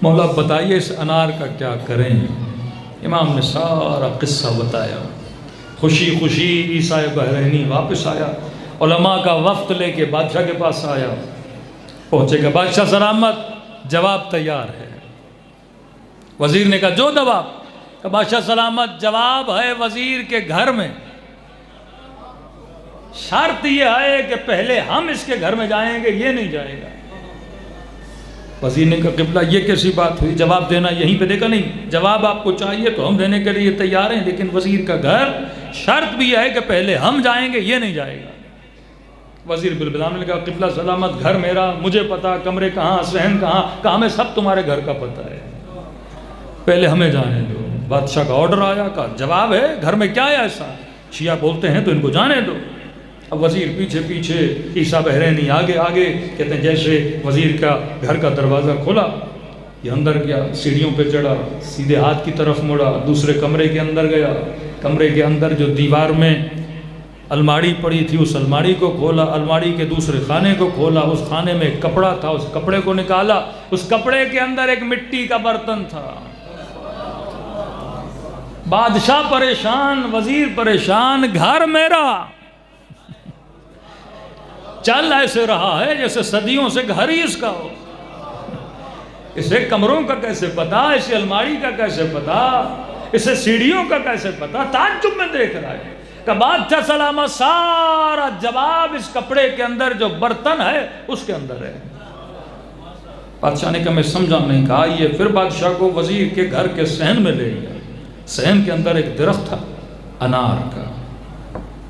مولا بتائیے اس انار کا کیا کریں؟ امام نے سارا قصہ بتایا۔ خوشی خوشی عیسیٰ بحرینی واپس آیا، علماء کا وفد لے کے بادشاہ کے پاس آیا، پہنچے گا بادشاہ سلامت، جواب تیار ہے۔ وزیر نے کہا جو جواب؟ کہ بادشاہ سلامت جواب ہے وزیر کے گھر میں، شرط یہ ہے کہ پہلے ہم اس کے گھر میں جائیں گے، یہ نہیں جائے گا۔ وزیر نے کہا قبلہ یہ کیسی بات ہوئی، جواب دینا یہیں پہ دیکھا نہیں، جواب آپ کو چاہیے تو ہم دینے کے لیے تیار ہیں، لیکن وزیر کا گھر، شرط بھی ہے کہ پہلے ہم جائیں گے، یہ نہیں جائے گا۔ وزیر بالبلام نے کہا قبلہ سلامت، گھر میرا، مجھے پتا کمرے کہاں، صحن کہاں، کہا ہمیں سب تمہارے گھر کا پتہ ہے، پہلے ہمیں جانے دو۔ بادشاہ کا آرڈر آیا، کہا جواب ہے، گھر میں کیا ہے ایسا؟ شیعہ بولتے ہیں تو ان کو جانے دو۔ اب وزیر پیچھے پیچھے، عیسیٰ بحرینی آگے آگے، کہتے ہیں جیسے وزیر کا گھر کا دروازہ کھولا، یہ اندر گیا، سیڑھیوں پہ چڑھا، سیدھے ہاتھ کی طرف مڑا، دوسرے کمرے کے اندر گیا، کمرے کے اندر جو دیوار میں الماڑی پڑی تھی اس الماڑی کو کھولا، الماڑی کے دوسرے خانے کو کھولا، اس خانے میں ایک کپڑا تھا، اس کپڑے کو نکالا، اس کپڑے کے اندر ایک مٹی کا برتن تھا۔ بادشاہ پریشان، وزیر پریشان، گھر میرا، چل ایسے رہا ہے جیسے صدیوں سے گھر ہی اس کا ہو، اسے کمروں کا کیسے پتا، اسے الماڑی کا کیسے پتا، اسے سیڑھیوں کا کیسے پتا، تعجب میں دیکھ رہا ہے کہ بادشاہ سلامت سارا جواب اس کپڑے کے اندر جو برتن ہے اس کے اندر ہے۔ بادشاہ نے کہا میں سمجھا نہیں، کہا یہ پھر بادشاہ کو وزیر کے گھر کے صحن میں لے گیا، صحن کے اندر ایک درخت تھا انار کا،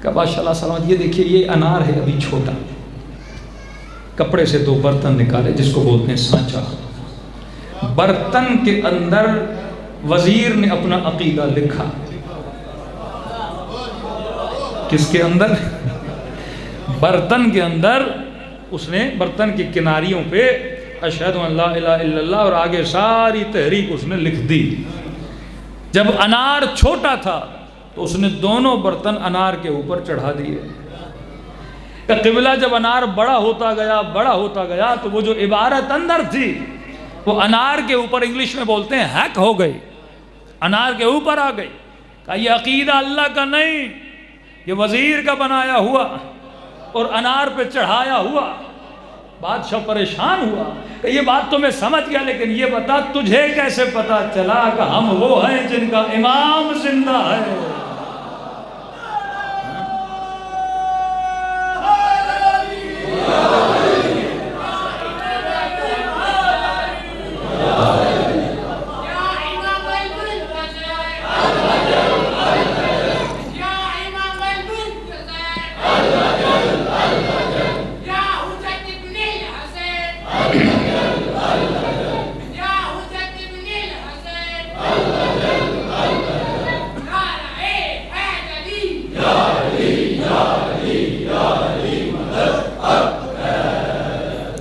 کہا بادشاہ اللہ سلامت یہ دیکھیے یہ انار ہے ابھی چھوٹا، کپڑے سے 2 برتن نکالے جس کو بولتے ہیں سانچا، برتن کے اندر وزیر نے اپنا عقیدہ لکھا، کس کے اندر؟ برتن کے اندر، اس نے برتن کی کناریوں پہ اشہد ان لا الہ الا اللہ اور آگے ساری تحریک اس نے لکھ دی۔ جب انار چھوٹا تھا تو اس نے دونوں برتن انار کے اوپر چڑھا دیے، کہ قبلہ جب انار بڑا ہوتا گیا تو وہ جو عبارت اندر تھی وہ انار کے اوپر، انگلش میں بولتے ہیں ہیک ہو گئی، انار کے اوپر آ گئی، کہ یہ عقیدہ اللہ کا نہیں، یہ وزیر کا بنایا ہوا اور انار پہ چڑھایا ہوا۔ بادشاہ پریشان ہوا کہ یہ بات تو میں سمجھ گیا، لیکن یہ بتا تجھے کیسے پتا چلا کہ ہم وہ ہیں جن کا امام زندہ ہے؟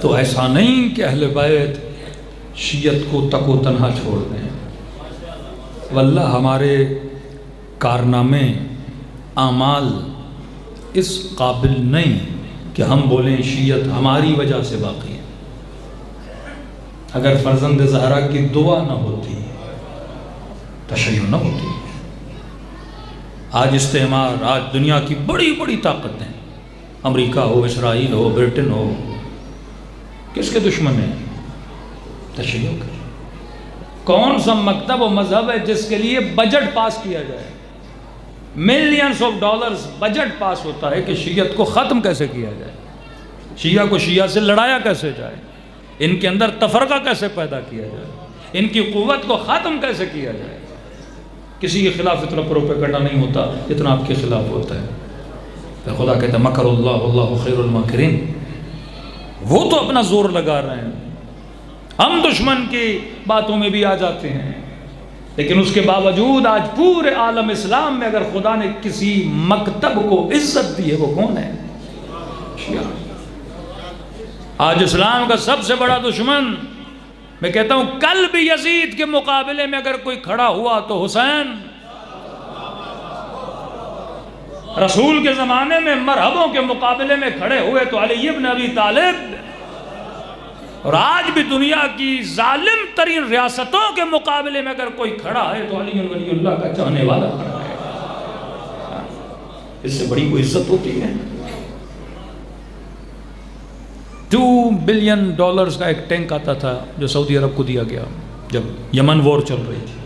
تو ایسا نہیں کہ اہل بیت شیعت کو تک و تنہا چھوڑ دیں، واللہ ہمارے کارنامے اعمال اس قابل نہیں کہ ہم بولیں شیعت ہماری وجہ سے باقی ہے۔ اگر فرزند زہرا کی دعا نہ ہوتی، تشیع نہ ہوتی، آج استعمار، آج دنیا کی بڑی بڑی طاقتیں، امریکہ ہو، اسرائیل ہو، برٹن ہو، کس کے دشمن ہیں؟ تشیع کا۔ کون سا مکتب و مذہب ہے جس کے لیے بجٹ پاس کیا جائے، ملینز آف ڈالرز بجٹ پاس ہوتا ہے کہ شیعت کو ختم کیسے کیا جائے، شیعہ کو شیعہ سے لڑایا کیسے جائے، ان کے اندر تفرقہ کیسے پیدا کیا جائے، ان کی قوت کو ختم کیسے کیا جائے۔ کسی کے خلاف اتنا پروپیگنڈا نہیں ہوتا جتنا آپ کے خلاف ہوتا ہے۔ خدا کہتا ہے مکر اللہ واللہ خیر الماکرین، وہ تو اپنا زور لگا رہے ہیں، ہم دشمن کی باتوں میں بھی آ جاتے ہیں، لیکن اس کے باوجود آج پورے عالم اسلام میں اگر خدا نے کسی مکتب کو عزت دی ہے وہ کون ہے؟ شیعہ۔ آج اسلام کا سب سے بڑا دشمن، میں کہتا ہوں کل بھی یزید کے مقابلے میں اگر کوئی کھڑا ہوا تو حسین۔ رسول کے زمانے میں مرحبوں کے مقابلے میں کھڑے ہوئے تو علی ابن ابی طالب، اور آج بھی دنیا کی ظالم ترین ریاستوں کے مقابلے میں اگر کوئی کھڑا ہے تو علی ولی اللہ کا چاہنے والا کھڑا ہے۔ اس سے بڑی کوئی عزت ہوتی ہے؟ $2 بلین کا ایک ٹینک آتا تھا جو سعودی عرب کو دیا گیا جب یمن وار چل رہی تھی۔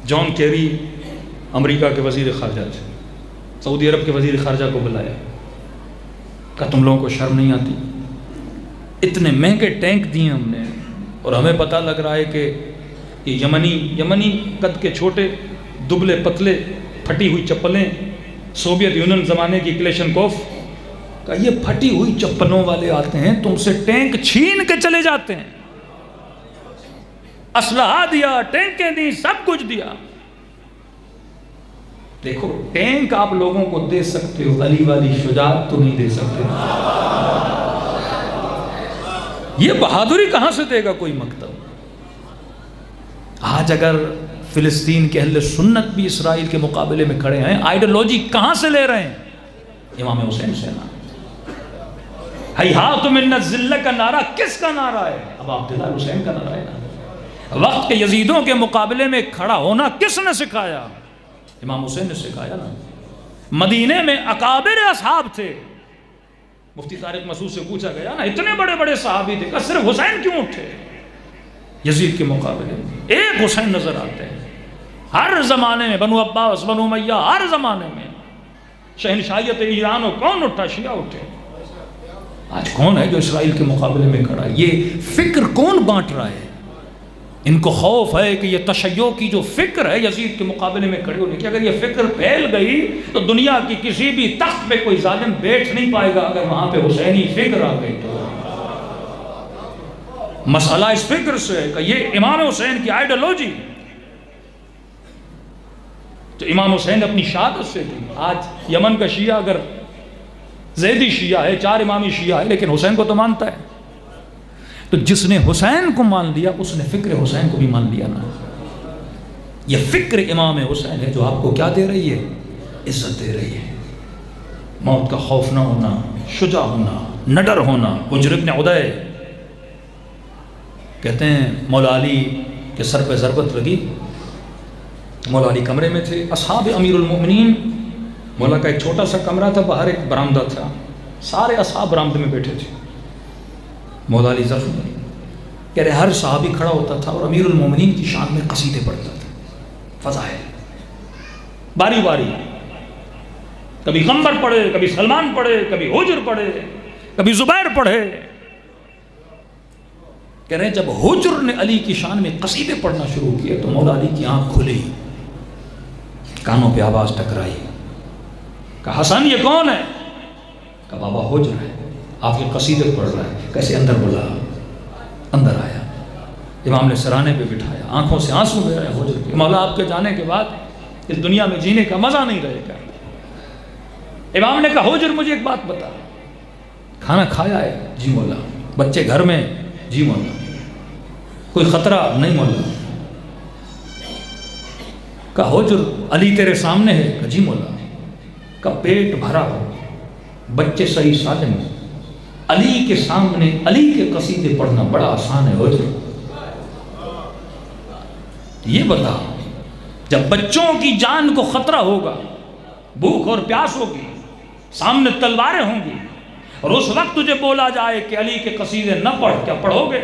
جان کیری امریکہ کے وزیر خارجہ تھے، سعودی عرب کے وزیر خارجہ کو بلایا، کہا تم لوگوں کو شرم نہیں آتی؟ اتنے مہنگے ٹینک دیے ہم نے، اور ہمیں پتہ لگ رہا ہے کہ یہ یمنی قد کے چھوٹے دبلے پتلے پھٹی ہوئی چپلیں، سوویت یونین زمانے کی کلیشنکوف، کہا یہ پھٹی ہوئی چپلوں والے آتے ہیں تم سے ٹینک چھین کے چلے جاتے ہیں، اسلحہ دیا، ٹینکیں دی، سب کچھ دیا۔ دیکھو ٹینک آپ لوگوں کو دے سکتے ہو، علی والی شجاعت تو نہیں دے سکتے۔ یہ بہادری کہاں سے دے گا کوئی مکتب؟ آج اگر فلسطین کے اہل سنت بھی اسرائیل کے مقابلے میں کھڑے ہیں، آئیڈیالوجی کہاں سے لے رہے ہیں؟ امام حسین سے نا۔ ہیہات من الذلہ کا نعرہ کس کا نعرہ ہے؟ اب عبداللہ حسین کا نعرہ ہے نا۔ وقت کے یزیدوں کے مقابلے میں کھڑا ہونا کس نے سکھایا؟ امام حسین نے سکھایا نا۔ مدینے میں اکابر اصحاب تھے، مفتی طارق مسعود سے پوچھا گیا نا، اتنے بڑے بڑے صحابی تھے، کہ صرف حسین کیوں اٹھے یزید کے مقابلے میں؟ ایک حسین نظر آتے ہیں ہر زمانے میں، بنو عباس، بنو امیہ، ہر زمانے میں شہنشاہیت ایران ہو، کون اٹھا؟ شیعہ اٹھے۔ آج کون ہے جو اسرائیل کے مقابلے میں کھڑا ہے؟ یہ فکر کون بانٹ رہا ہے؟ ان کو خوف ہے کہ یہ تشیع کی جو فکر ہے یزید کے مقابلے میں کھڑے ہونے کی، اگر یہ فکر پھیل گئی تو دنیا کی کسی بھی تخت پہ کوئی ظالم بیٹھ نہیں پائے گا اگر وہاں پہ حسینی فکر آ گئی تو۔ مسئلہ اس فکر سے ہے کہ یہ امام حسین کی آئیڈیالوجی، تو امام حسین اپنی شہادت سے تھی۔ آج یمن کا شیعہ اگر زیدی شیعہ ہے، 4 امامی شیعہ ہے، لیکن حسین کو تو مانتا ہے، تو جس نے حسین کو مان لیا اس نے فکر حسین کو بھی مان لیا نا۔ یہ فکر امام حسین ہے جو آپ کو کیا دے رہی ہے؟ عزت دے رہی ہے۔ موت کا خوف نہ ہونا، شجاع ہونا، نڈر ہونا۔ حجر ابن عدی کہتے ہیں مولا علی کے سر پہ ضربت لگی، مولا علی کمرے میں تھے، اصحاب امیر المؤمنین، مولا کا ایک چھوٹا سا کمرہ تھا، باہر ایک برآمدہ تھا، سارے اصحاب برآمدے میں بیٹھے تھے۔ مولا علی زخم لگی، کہہ رہے ہر صحابی کھڑا ہوتا تھا اور امیر المومنین کی شان میں قصیدے پڑھتا تھا، فضائل باری باری، کبھی غمبر پڑھے، کبھی سلمان پڑھے، کبھی حجر پڑھے، کبھی زبیر پڑھے۔ کہہ رہے جب حجر نے علی کی شان میں قصیدے پڑھنا شروع کیے تو مولا علی کی آنکھ کھلی، کانوں پہ آواز ٹکرائی، کہا حسن یہ کون ہے؟ کہا بابا حجر ہے، آپ کے قصیدے پڑھ رہا ہے۔ کیسے؟ اندر بلا، اندر آیا، امام نے سرانے پہ بٹھایا، آنکھوں سے آنسو بہ رہے ہیں حجر کے، مولا آپ کے جانے کے بعد اس دنیا میں جینے کا مزہ نہیں رہے گا۔ امام نے کہا حجر مجھے ایک بات بتا، کھانا کھایا ہے؟ جی مولا۔ بچے گھر میں؟ جی مولا۔ کوئی خطرہ؟ نہیں مولا۔ کہا حجر علی تیرے سامنے ہے؟ کہا جی مولا۔ کہا پیٹ بھرا ہو، بچے صحیح سالم ہو، علی کے سامنے علی کے قصیدے پڑھنا بڑا آسان ہے حجر، یہ بتا جب بچوں کی جان کو خطرہ ہوگا، بھوک اور پیاس ہوگی، سامنے تلواریں ہوں گی، اور اس وقت تجھے بولا جائے کہ علی کے قصیدے نہ پڑھ، کیا پڑھو گے؟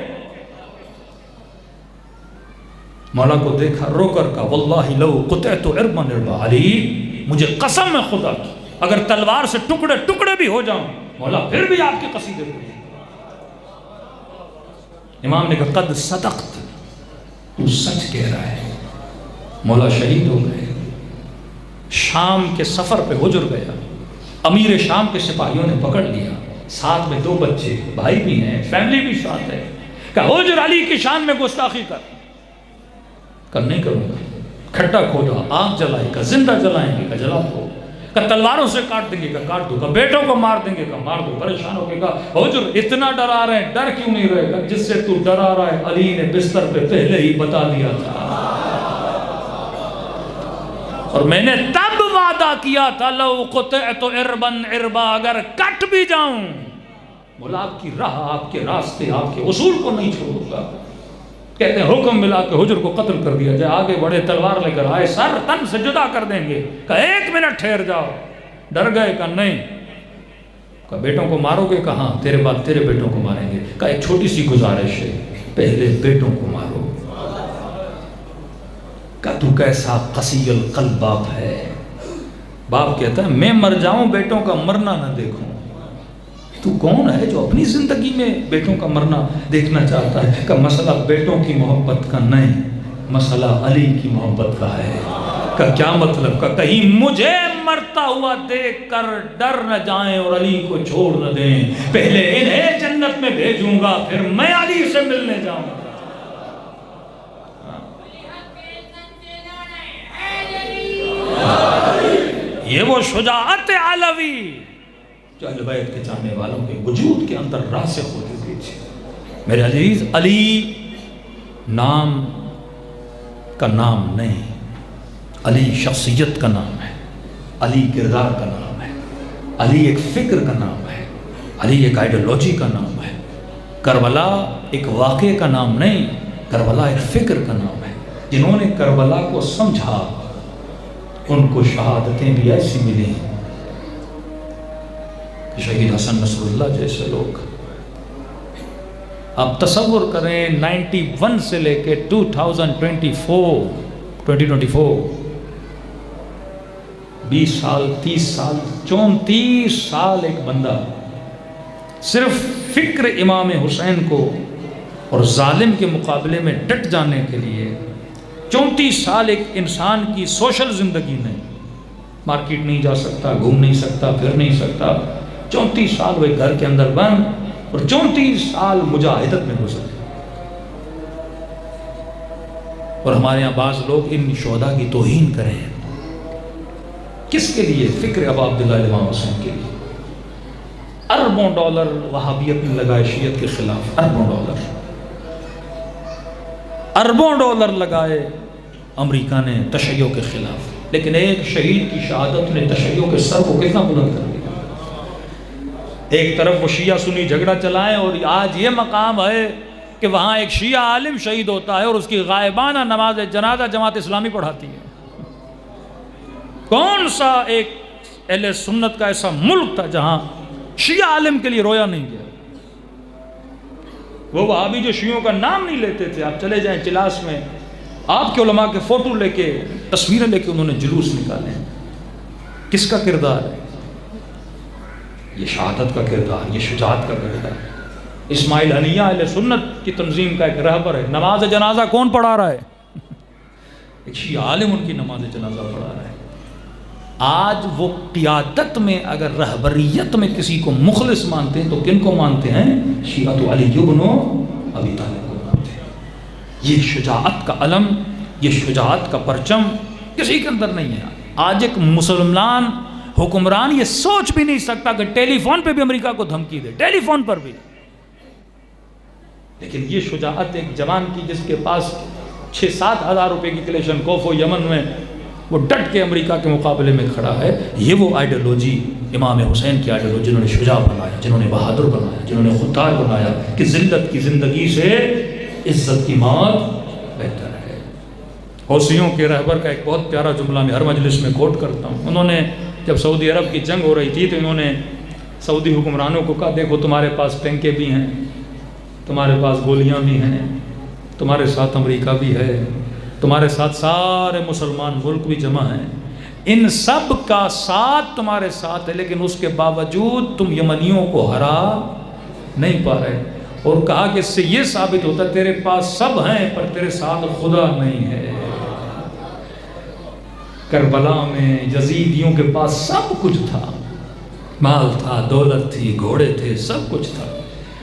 مولا کو دیکھا، رو کر کہا واللہ لو قطعت عربا عربا، علی مجھے قسم ہے خدا کی اگر تلوار سے ٹکڑے ٹکڑے بھی ہو جاؤں مولا پھر بھی آپ کے قصیدے پڑھوں۔ امام نے کہا قد صدقت، تو سچ کہہ رہا ہے۔ مولا شہید ہو گئے، شام کے سفر پہ حجر گیا، امیر شام کے سپاہیوں نے پکڑ لیا، ساتھ میں 2 بچے، بھائی بھی ہیں، فیملی بھی ساتھ ہے، کہا حجر علی کی شان میں گستاخی کر نہیں کروں گا، کھٹا کھودا، آگ جلائی، کہا زندہ جلائیں گے، کہا جلا دو، کہا تلواروں سے کاٹ دیں گے، کہا کاٹ دو، کہا بیٹوں کو مار دیں گے، کہا مار دو۔ پریشان ہو کے کہا حجر اتنا ڈرا رہے ہیں، ڈر کیوں نہیں رہے گا؟ جس سے تو ڈرا رہا ہے علی نے بستر پہ پہلے ہی بتا دیا تھا، اور میں نے تب وعدہ کیا تھا لو قطعت عربا عربا، اگر کٹ بھی جاؤں مولا آپ کی راہ، آپ کے راستے، آپ کے اصول کو نہیں چھوڑوں گا۔ کہتے ہیں حکم ملا کہ حجر کو قتل کر دیا جائے، آگے بڑے تلوار لے کر آئے، سر تن سے جدا کر دیں گے، کہا 1 منٹ ٹھہر جاؤ، ڈر گئے، کہا نہیں، کہا بیٹوں کو مارو گے؟ کہا ہاں، تیرے بعد تیرے بیٹوں کو ماریں گے، کہا ایک چھوٹی سی گزارش ہے، پہلے بیٹوں کو مارو۔ کہا تو کیسا قسی القلب باپ ہے، باپ کہتا ہے میں مر جاؤں بیٹوں کا مرنا نہ دیکھوں. تو کون ہے جو اپنی زندگی میں بیٹوں کا مرنا دیکھنا چاہتا ہے؟ کہ مسئلہ بیٹوں کی محبت کا نہیں، مسئلہ علی کی محبت کا ہے. کا کیا مطلب؟ کا کہیں مجھے مرتا ہوا دیکھ کر ڈر نہ جائیں اور علی کو چھوڑ نہ دیں. پہلے انہیں جنت میں بھیجوں گا، پھر میں علی سے ملنے جاؤں گا. یہ وہ شجاعت علوی جو اہل بیت کے جاننے والوں کے وجود کے اندر راسخ ہوتی گئی تھی. میرے عزیز، علی نام کا نام نہیں، علی شخصیت کا نام ہے، علی کردار کا نام ہے، علی ایک فکر کا نام ہے، علی ایک آئیڈیالوجی کا نام ہے. کربلا ایک واقعے کا نام نہیں، کربلا ایک فکر کا نام ہے. جنہوں نے کربلا کو سمجھا ان کو شہادتیں بھی ایسی ملی. شہید حسن نصر اللہ جیسے لوگ، آپ تصور کریں 91 سے لے کے 2024 20 سال 30 سال 34 سال ایک بندہ صرف فکر امام حسین کو اور ظالم کے مقابلے میں ڈٹ جانے کے لیے 34 سال ایک انسان کی سوشل زندگی نہیں، مارکیٹ نہیں جا سکتا، گھوم نہیں سکتا، پھر نہیں سکتا. 34 سال وہ گھر کے اندر بند اور 34 سال مجاہدت میں گزرے. اور ہمارے یہاں بعض لوگ ان شہداء کی توہین کریں. کس کے لیے؟ فکر ابا عبداللہ امام حسین کے لیے. اربوں ڈالر وہابیت نے لگائے شیعت کے خلاف، اربوں ڈالر لگائے امریکہ نے تشیع کے خلاف. لیکن ایک شہید کی شہادت نے تشیع کے سر کو کتنا بلند کر دیا. ایک طرف وہ شیعہ سنی جھگڑا چلائیں اور آج یہ مقام ہے کہ وہاں ایک شیعہ عالم شہید ہوتا ہے اور اس کی غائبانہ نماز جنازہ جماعت اسلامی پڑھاتی ہے. کون سا ایک اہل سنت کا ایسا ملک تھا جہاں شیعہ عالم کے لیے رویا نہیں گیا؟ وہ وہابی جو شیعوں کا نام نہیں لیتے تھے، آپ چلے جائیں چلاس میں، آپ کے علماء کے فوٹو لے کے، تصویریں لے کے انہوں نے جلوس نکالے. کس کا کردار ہے؟ یہ شہادت کا کردار، یہ شجاعت کا کردار. اسماعیل حنیہ اہل سنت کی تنظیم کا ایک رہبر ہے. نماز جنازہ کون پڑھا رہا ہے؟ ایک شیعہ عالم ان کی نماز جنازہ پڑھا رہا ہے. آج وہ قیادت میں اگر رہبریت میں کسی کو مخلص مانتے ہیں تو کن کو مانتے ہیں؟ شیعۃ علی بن ابی طالب کو مانتے ہیں. یہ شجاعت کا علم، یہ شجاعت کا پرچم کسی کے اندر نہیں ہے. آج ایک مسلمان حکمران یہ سوچ بھی نہیں سکتا کہ ٹیلی فون پہ بھی امریکہ کو دھمکی دے، ٹیلی فون پر بھی. لیکن یہ شجاعت ایک جوان کی جس کے پاس 6-7 ہزار روپے کی کلیشن کوف و یمن میں وہ ڈٹ کے امریکہ کے مقابلے میں کھڑا ہے. یہ وہ آئیڈیالوجی امام حسین کی آئیڈیالوجی، جنہوں نے شجاع بنایا، جنہوں نے بہادر بنایا، جنہوں نے خوددار بنایا کہ ذلت کی زندگی سے عزت کی موت بہتر ہے. حوثیوں کے رہبر کا ایک بہت پیارا جملہ میں ہر مجلس میں کوٹ کرتا ہوں. انہوں نے جب سعودی عرب کی جنگ ہو رہی تھی تو انہوں نے سعودی حکمرانوں کو کہا دیکھو تمہارے پاس ٹینکیں بھی ہیں، تمہارے پاس گولیاں بھی ہیں، تمہارے ساتھ امریکہ بھی ہے، تمہارے ساتھ سارے مسلمان ملک بھی جمع ہیں، ان سب کا ساتھ تمہارے ساتھ ہے، لیکن اس کے باوجود تم یمنیوں کو ہرا نہیں پا رہے. اور کہا کہ اس سے یہ ثابت ہوتا ہے تیرے پاس سب ہیں پر تیرے ساتھ خدا نہیں ہے. کربلا میں یزیدیوں کے پاس سب کچھ تھا، مال تھا، دولت تھی، گھوڑے تھے، سب کچھ تھا.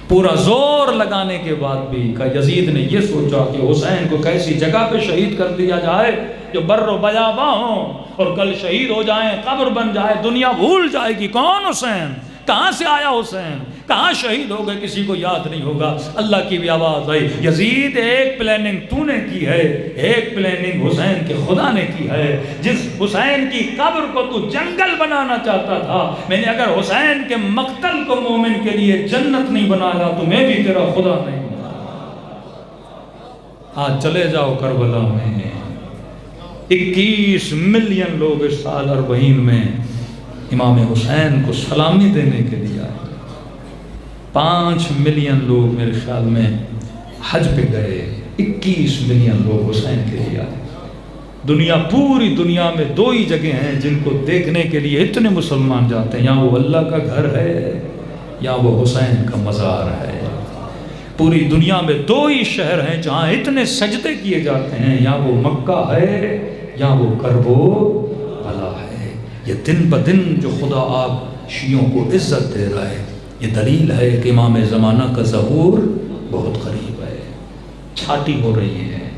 پورا زور لگانے کے بعد بھی کہ یزید نے یہ سوچا کہ حسین کو کیسی جگہ پہ شہید کر دیا جائے جو بر و بیاباں ہوں اور کل شہید ہو جائیں، قبر بن جائے، دنیا بھول جائے گی کون حسین، کہاں سے آیا حسین، کہاں شہید ہو گئے، کسی کو یاد نہیں ہوگا. اللہ کی بھی آواز آئی، یزید ایک پلاننگ تو نے کی ہے، ایک پلاننگ حسین کے خدا نے کی ہے. جس حسین کی قبر کو تو جنگل بنانا چاہتا تھا، میں نے اگر حسین کے مقتل کو مومن کے لیے جنت نہیں بنایا تو میں بھی تیرا خدا نہیں بنا. آج چلے جاؤ کربلا میں، 21 ملین لوگ اس سال اربعین میں امام حسین کو سلامی دینے کے لیے آئے. 5 ملین لوگ میرے خیال میں حج پہ گئے، 21 ملین لوگ حسین کے لیے آئے. پوری دنیا میں دو ہی جگہ ہیں جن کو دیکھنے کے لیے اتنے مسلمان جاتے ہیں، یا وہ اللہ کا گھر ہے یا وہ حسین کا مزار ہے۔ پوری دنیا میں دو ہی شہر ہیں جہاں اتنے سجدے کیے جاتے ہیں، یا وہ مکہ ہے یا وہ کرب و بلا ہے۔ یہ دن بدن جو خدا آپ شیعوں کو عزت دے رہا ہے، یہ دلیل ہے کہ امام زمانہ کا ظہور بہت قریب ہے۔ چھاٹی ہو رہی ہے،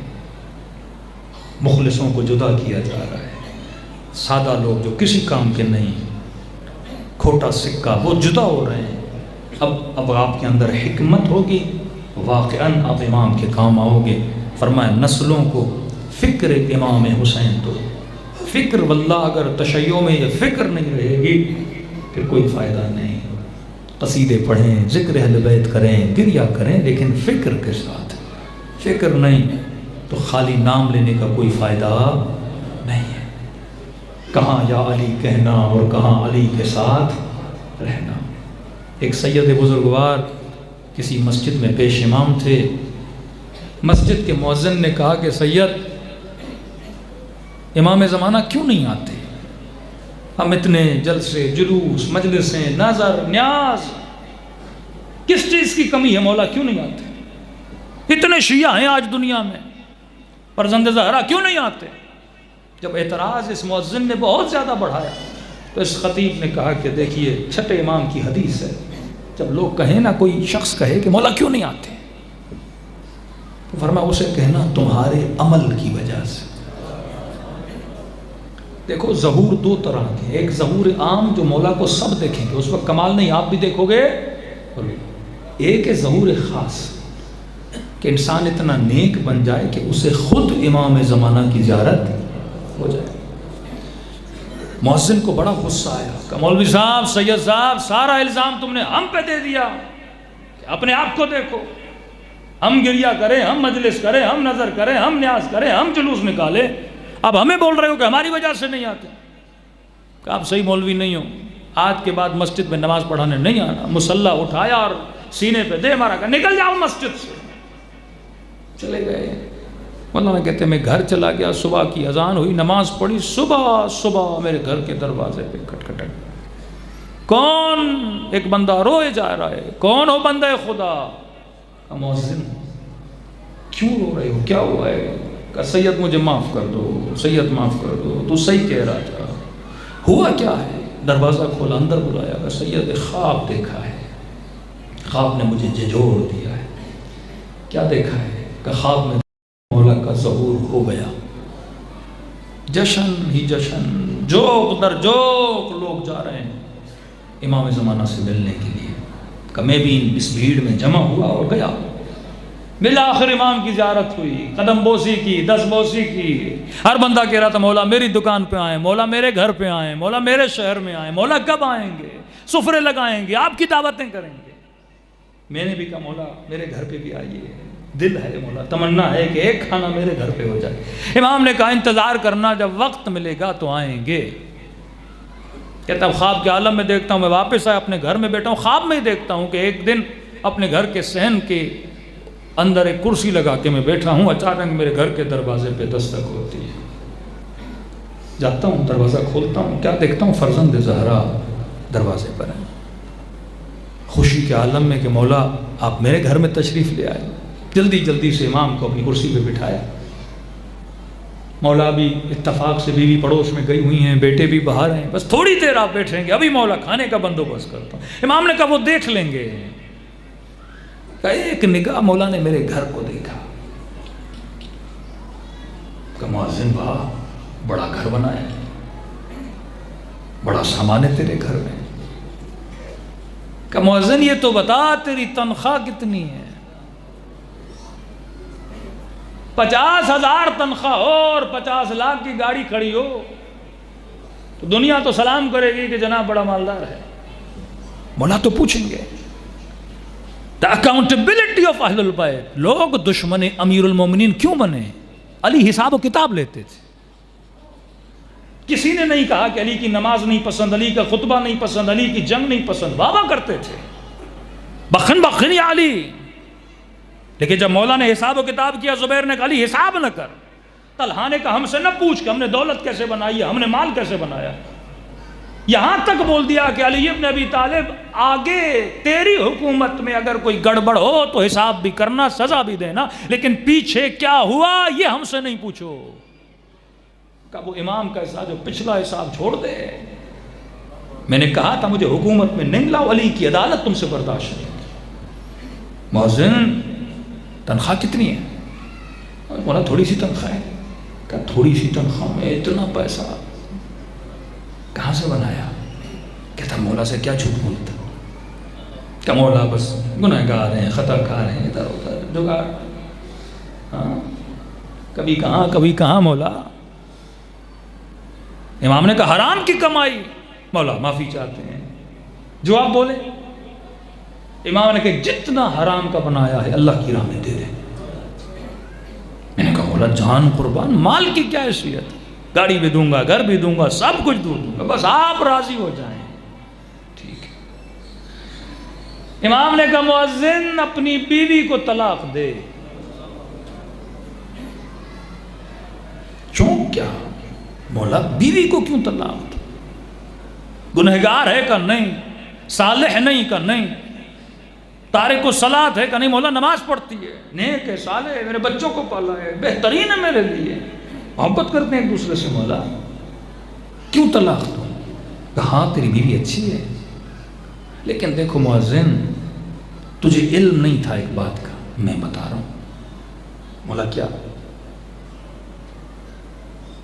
مخلصوں کو جدا کیا جا رہا ہے، سادہ لوگ جو کسی کام کے نہیں، کھوٹا سکہ، وہ جدا ہو رہے ہیں۔ اب آپ کے اندر حکمت ہوگی، واقعاً آپ امام کے کام آؤ گے۔ فرمایا نسلوں کو فکر امام حسین دو۔ فکر واللہ اگر تشیع میں یہ فکر نہیں رہے گی پھر کوئی فائدہ نہیں۔ قصیدے پڑھیں، ذکر اہل بیت کریں، گریہ کریں، لیکن فکر کے ساتھ۔ فکر نہیں تو خالی نام لینے کا کوئی فائدہ نہیں ہے۔ کہاں یا علی کہنا اور کہاں علی کے ساتھ رہنا۔ ایک سید بزرگوار کسی مسجد میں پیش امام تھے۔ مسجد کے مؤذن نے کہا کہ سید امام زمانہ کیوں نہیں آتے؟ ہم اتنے جلسے، جلوس، مجلسیں، نظر، نیاز، کس چیز کی کمی ہے؟ مولا کیوں نہیں آتے؟ اتنے شیعہ ہیں آج دنیا میں، فرزند زہرا کیوں نہیں آتے؟ جب اعتراض اس مؤذن نے بہت زیادہ بڑھایا تو اس خطیب نے کہا کہ دیکھیے چھٹے امام کی حدیث ہے، جب لوگ کہیں نا، کوئی شخص کہے کہ مولا کیوں نہیں آتے، تو فرمایا اسے کہنا تمہارے عمل کی وجہ سے۔ دیکھو ظہور دو طرح کے، ایک ظہور عام جو مولا کو سب دیکھیں گے، اس وقت کمال نہیں آپ بھی دیکھو گے، ایک ہے ظہور خاص کہ انسان اتنا نیک بن جائے کہ اسے خود امام زمانہ کی زیارت ہو جائے۔ مؤذن کو بڑا غصہ آیا کہ مولوی صاحب، سید صاحب، سارا الزام تم نے ہم پہ دے دیا، اپنے آپ کو دیکھو۔ ہم گریہ کریں، ہم مجلس کریں، ہم نظر کریں، ہم نیاز کریں، ہم جلوس نکالیں، اب ہمیں بول رہے ہو کہ ہماری وجہ سے نہیں آتے۔ کہ آپ صحیح مولوی نہیں ہو، آج کے بعد مسجد میں نماز پڑھانے نہیں آنا۔ مسلح اٹھایا اور سینے پہ دے مارا کہ نکل جاؤ مسجد سے۔ چلے گئے۔ مولانا کہتے ہیں میں گھر چلا گیا، صبح کی اذان ہوئی، نماز پڑھی، صبح میرے گھر کے دروازے پہ کھٹکھٹک، کون؟ ایک بندہ روئے جا رہا ہے۔ کون ہو بندہ خدا؟ مؤذن۔ کیوں رو رہے ہو؟ کیا ہوا ہے؟ کہ سید مجھے معاف کر دو، سید معاف کر دو، تو صحیح کہہ رہا تھا۔ ہوا کیا ہے؟ دروازہ کھولا، اندر بلایا کہ سید خواب دیکھا ہے، خواب نے مجھے جھنجھوڑ دیا ہے۔ کیا دیکھا ہے؟ کہ خواب میں مولا کا ظہور ہو گیا، جشن ہی جشن، جوک در جوک لوگ جا رہے ہیں امام زمانہ سے ملنے کے لیے۔ کہ میں بھی اس بھیڑ میں جمع ہوا اور گیا، بالآخر امام کی زیارت ہوئی، قدم بوسی کی، دست بوسی کی۔ ہر بندہ کہہ رہا تھا مولا میری دکان پہ آئیں، مولا میرے گھر پہ آئیں، مولا میرے شہر میں آئیں، مولا کب آئیں گے؟ سفرے لگائیں گے، آپ کی دعوتیں کریں گے۔ میں نے بھی کہا مولا میرے گھر پہ بھی آئیے، دل ہے مولا، تمنا ہے کہ ایک کھانا میرے گھر پہ ہو جائے۔ امام نے کہا انتظار کرنا، جب وقت ملے گا تو آئیں گے۔ کہتا ہوں خواب کے عالم میں دیکھتا ہوں، میں واپس آیا اپنے گھر میں بیٹھا ہوں، خواب میں ہی دیکھتا ہوں کہ ایک دن اپنے گھر کے صحن کے اندر ایک کرسی لگا کے میں بیٹھا ہوں، اچانک میرے گھر کے دروازے پہ دستک ہوتی ہے۔ جاتا ہوں، دروازہ کھولتا ہوں، کیا دیکھتا ہوں؟ فرزند زہرا دروازے پر ہیں۔ خوشی کے عالم میں کہ مولا آپ میرے گھر میں تشریف لے آئے۔ جلدی سے امام کو اپنی کرسی پہ بٹھایا۔ مولا بھی اتفاق سے بیوی پڑوس میں گئی ہوئی ہیں، بیٹے بھی باہر ہیں، بس تھوڑی دیر آپ بیٹھیں گے، ابھی مولا کھانے کا بندوبست کرتا ہوں۔ امام نے کہا وہ دیکھ لیں گے۔ کہ ایک نگاہ مولا نے میرے گھر کو دیکھا، کہ مؤذن واہ بڑا گھر بنایا ہے، بڑا سامان ہے تیرے گھر میں۔ کہ مؤذن یہ تو بتا تیری تنخواہ کتنی ہے؟ 50,000 تنخواہ ہو اور 50 لاکھ کی گاڑی کھڑی ہو تو دنیا تو سلام کرے گی کہ جناب بڑا مالدار ہے۔ مولا تو پوچھیں گے۔ The accountability of اہل البیت۔ لوگ دشمن امیر المومنین کیوں بنے؟ علی حساب و کتاب لیتے تھے۔ کسی نے نہیں کہا کہ علی کی نماز نہیں پسند، علی کا خطبہ نہیں پسند، علی کی جنگ نہیں پسند، بابا کرتے تھے بخن یا علی۔ لیکن جب مولا نے حساب و کتاب کیا، زبیر نے کہا علی حساب نہ کر، طلحہ نے کہا ہم سے نہ پوچھ کہ ہم نے دولت کیسے بنائی ہے، ہم نے مال کیسے بنایا. یہاں تک بول دیا کہ علی ابن ابی طالب آگے تیری حکومت میں اگر کوئی گڑبڑ ہو تو حساب بھی کرنا، سزا بھی دینا، لیکن پیچھے کیا ہوا یہ ہم سے نہیں پوچھو. کہ وہ امام کا حساب جو پچھلا حساب چھوڑ دے. میں نے کہا تھا مجھے حکومت میں نہیں لاؤ، علی کی عدالت تم سے برداشت نہیں. مؤذن تنخواہ کتنی ہے؟ بولا تھوڑی سی تنخواہ ہے. کہا تھوڑی سی تنخواہ میں اتنا پیسہ کہاں سے بنایا؟ کہتا مولا سے کیا جھوٹ بولتا. کہ مولا بس گناہ گار ہیں، خطا کار ہیں، ادھر ادھر جگاڑ. ہاں کبھی کہاں مولا. امام نے کہا حرام کی کمائی. مولا معافی چاہتے ہیں، جو آپ بولے. امام نے کہا جتنا حرام کا بنایا ہے اللہ کی راہ میں دے دے. میں نے کہا مولا جان قربان، مال کی کیا حیثیت، گاڑی بھی دوں گا، گھر بھی دوں گا، سب کچھ دوں گا، بس آپ راضی ہو جائیں. ٹھیک ہے. امام نے کہا مؤذن اپنی بیوی کو طلاق دے. کیوں؟ کیا مولا بیوی کو کیوں طلاق دے؟ گنہگار ہے کہ نہیں، صالح نہیں کہ نہیں، تارک الصلاۃ ہے کہ نہیں. مولا نماز پڑھتی ہے، نیک ہے، صالح ہے، میرے بچوں کو پالا ہے، بہترین ہے میرے لیے، محبت کرتے ہیں ایک دوسرے سے. مولا کیوں طلاق دو؟ کہا تیری بیوی اچھی ہے، لیکن دیکھو مؤذن تجھے علم نہیں تھا ایک بات کا، میں بتا رہا ہوں. مولا کیا؟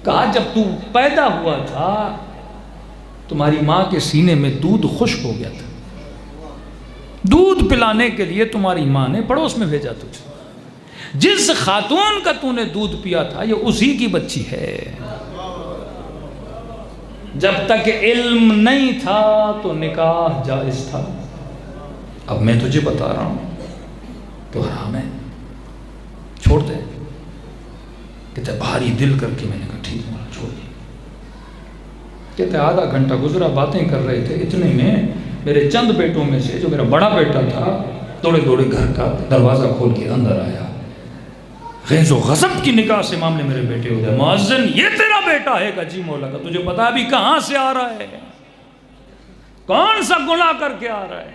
کہا جب تو پیدا ہوا تھا تمہاری ماں کے سینے میں دودھ خشک ہو گیا تھا، دودھ پلانے کے لیے تمہاری ماں نے پڑوس میں بھیجا تجھے. جس خاتون کا تو نے دودھ پیا تھا یہ اسی کی بچی ہے. جب تک علم نہیں تھا تو نکاح جائز تھا، اب میں تجھے بتا رہا ہوں تو حرام ہے، چھوڑ دے. کہتے بھاری دل کر کے میں نے کہا ٹھیک مولا چھوڑ دے. کہتے آدھا گھنٹہ گزرا، باتیں کر رہے تھے، اتنے میں میرے چند بیٹوں میں سے جو میرا بڑا بیٹا تھا دوڑے گھر کا دروازہ کھول کے اندر آیا. غیظ و غضب کی نگاہ سے معاملے میرے بیٹے ہو گئے. مؤذن یہ تیرا بیٹا ہے؟ کہ جی مولا. کا تجھے پتا ابھی کہاں سے آ رہا ہے، کون سا گناہ کر کے آ رہا ہے؟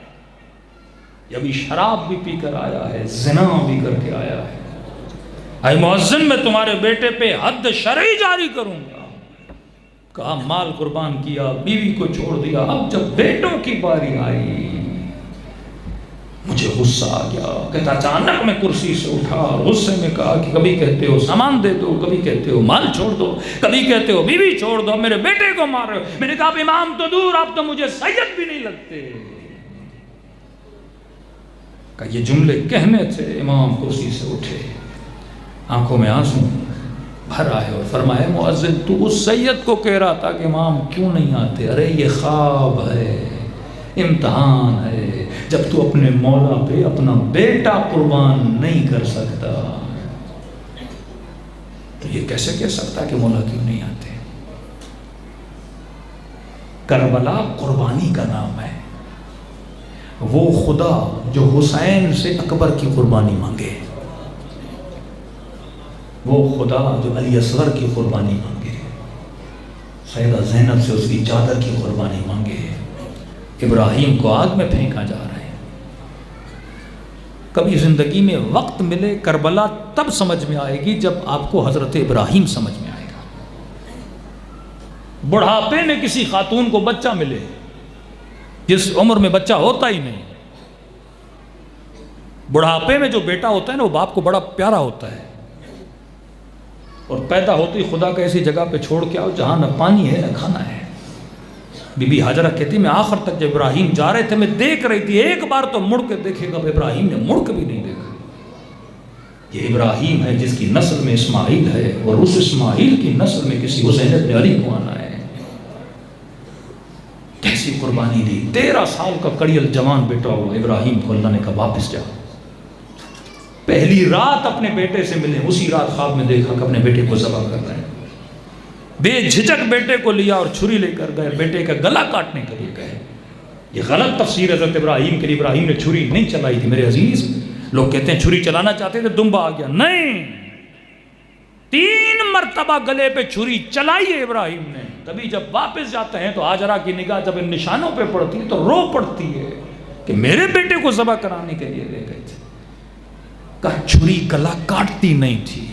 یہ ابھی شراب بھی پی کر آیا ہے، زنا بھی کر کے آیا ہے. اے مؤذن میں تمہارے بیٹے پہ حد شرعی جاری کروں گا. کہا مال قربان کیا، بیوی کو چھوڑ دیا. اب جب بیٹوں کی باری آئی مجھے غصہ آ گیا. کہتا اچانک میں کرسی سے اٹھا اور غصے میں کہا کہ کبھی کہتے ہو سامان دے دو، کبھی کہتے ہو مال چھوڑ دو، کبھی کہتے ہو بیوی چھوڑ دو، میرے بیٹے کو مار رہے ہو. میں نے کہا امام تو دور، آپ تو مجھے سید بھی نہیں لگتے. کہ یہ جملے کہنے تھے امام کرسی سے اٹھے، آنکھوں میں آنسو بھر آئے اور فرمائے مؤذن تو اس سید کو کہہ رہا تھا کہ امام کیوں نہیں آتے؟ ارے یہ خواب ہے، امتحان ہے. جب تو اپنے مولا پہ اپنا بیٹا قربان نہیں کر سکتا تو یہ کیسے کہہ سکتا کہ مولا کیوں نہیں آتے؟ کربلا قربانی کا نام ہے. وہ خدا جو حسین سے اکبر کی قربانی مانگے، وہ خدا جو علی اصغر کی قربانی مانگے، سیدہ زینب سے اس کی چادر کی قربانی مانگے، ابراہیم کو آگ میں پھینکا جا رہا ہے. کبھی زندگی میں وقت ملے کربلا تب سمجھ میں آئے گی جب آپ کو حضرت ابراہیم سمجھ میں آئے گا. بڑھاپے میں کسی خاتون کو بچہ ملے جس عمر میں بچہ ہوتا ہی نہیں. بڑھاپے میں جو بیٹا ہوتا ہے نا وہ باپ کو بڑا پیارا ہوتا ہے، اور پیدا ہوتے ہی خدا کا ایسی جگہ پہ چھوڑ کے آؤ جہاں نہ پانی ہے نہ کھانا ہے. بی بی حاجرہ کہتی میں آخر تک جب ابراہیم جا رہے تھے میں دیکھ رہی تھی، ایک بار تو مڑ کے دیکھے گا. ابراہیم نے مڑ کے بھی نہیں دیکھا. یہ ابراہیم ہے جس کی نسل میں اسماعیل ہے، اور اس اسماعیل کی نسل میں کسی حسین ابن علی کو آنا ہے. کیسی قربانی دی. 13 سال کا کڑیل جوان بیٹا ہوا ابراہیم کو اللہ نے کہا واپس جا. پہلی رات اپنے بیٹے سے ملے، اسی رات خواب میں دیکھا کہ اپنے بیٹے کو ذبح کر رہے ہیں. بے جھجک بیٹے کو لیا اور چھری لے کر گئے، بیٹے کا گلا کاٹنے کے لیے گئے. یہ غلط تفسیر حضرت ابراہیم کے لیے. ابراہیم نے چھری نہیں چلائی تھی میرے عزیز. لوگ کہتے ہیں چھری چلانا چاہتے تھے دمبا آ گیا. نہیں، 3 مرتبہ گلے پہ چھری چلائی ہے ابراہیم نے. کبھی جب واپس جاتے ہیں تو ہاجرہ کی نگاہ جب ان نشانوں پہ پڑتی ہے تو رو پڑتی ہے کہ میرے بیٹے کو ذبح کرانے کے لیے لے گئے تھے. کہا چھری گلا کاٹتی نہیں تھی.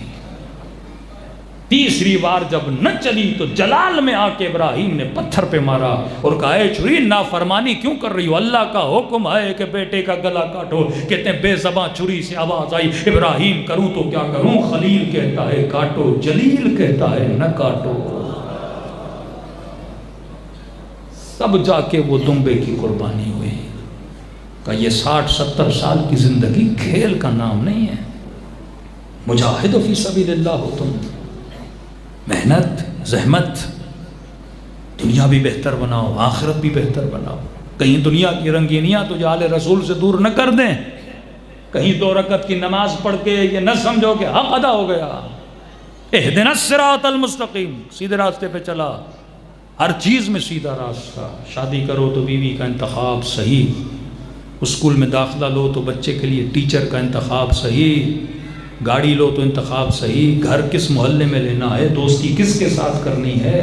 تیسری بار جب نہ چلی تو جلال میں آ کے ابراہیم نے پتھر پہ مارا اور کہا اے چھری نافرمانی کیوں کر رہی ہو؟ اللہ کا حکم ہے کہ بیٹے کا گلا کاٹو. کہتے ہیں بے زباں چھری سے آواز آئی ابراہیم کروں تو کیا کروں؟ خلیل کہتا ہے کاٹو، جلیل کہتا ہے نہ کاٹو. تب جا کے وہ دمبے کی قربانی ہوئی. کہ یہ 60-70 سال کی زندگی کھیل کا نام نہیں ہے. مجاہد فی سبیل اللہ ہو تم، محنت زحمت، دنیا بھی بہتر بناؤ آخرت بھی بہتر بناؤ. کہیں دنیا کی رنگینیاں تو آل رسول سے دور نہ کر دیں. کہیں 2 رکعت کی نماز پڑھ کے یہ نہ سمجھو کہ حق ادا ہو گیا. اہدنا الصراط المستقیم، سیدھے راستے پہ چلا. ہر چیز میں سیدھا راستہ. شادی کرو تو بیوی کا انتخاب صحیح، اسکول میں داخلہ لو تو بچے کے لیے ٹیچر کا انتخاب صحیح، گاڑی لو تو انتخاب صحیح، گھر کس محلے میں لینا ہے، دوستی کس کے ساتھ کرنی ہے،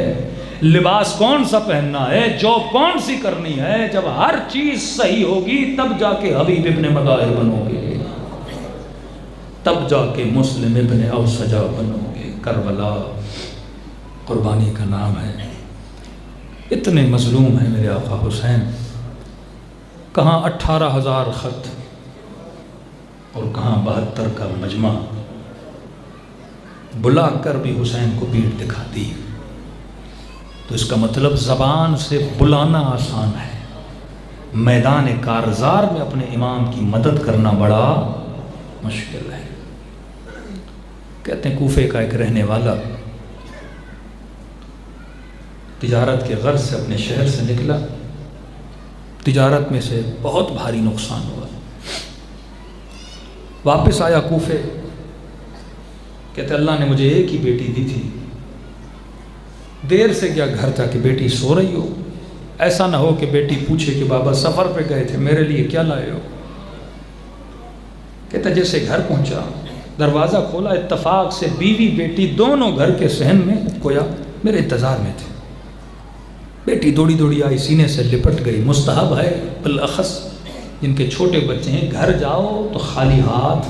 لباس کون سا پہننا ہے، جاب کون سی کرنی ہے. جب ہر چیز صحیح ہوگی تب جا کے حبیب ابن مظاہر بنو گے، تب جا کے مسلم ابن اوسجا بنو گے. کربلا قربانی کا نام ہے. اتنے مظلوم ہیں میرے آقا حسین. کہاں 18,000 خط اور کہاں 72 کا مجمع. بلا کر بھی حسین کو پیٹھ دکھاتی. تو اس کا مطلب زبان سے بلانا آسان ہے، میدان کارزار میں اپنے امام کی مدد کرنا بڑا مشکل ہے. کہتے ہیں کوفے کا ایک رہنے والا تجارت کے غرض سے اپنے شہر سے نکلا. تجارت میں سے بہت بھاری نقصان ہوا. واپس آیا کوفے. کہتے اللہ نے مجھے ایک ہی بیٹی دی تھی. دیر سے گیا گھر تھا کہ بیٹی سو رہی ہو. ایسا نہ ہو کہ بیٹی پوچھے کہ بابا سفر پہ گئے تھے میرے لیے کیا لائے ہو. کہتا جیسے گھر پہنچا دروازہ کھولا، اتفاق سے بیوی بیٹی دونوں گھر کے صحن میں گویا میرے انتظار میں تھے. بیٹی دوڑی دوڑی آئی، سینے سے لپٹ گئی. مستحب ہے بالاخص جن کے چھوٹے بچے ہیں گھر جاؤ تو خالی ہاتھ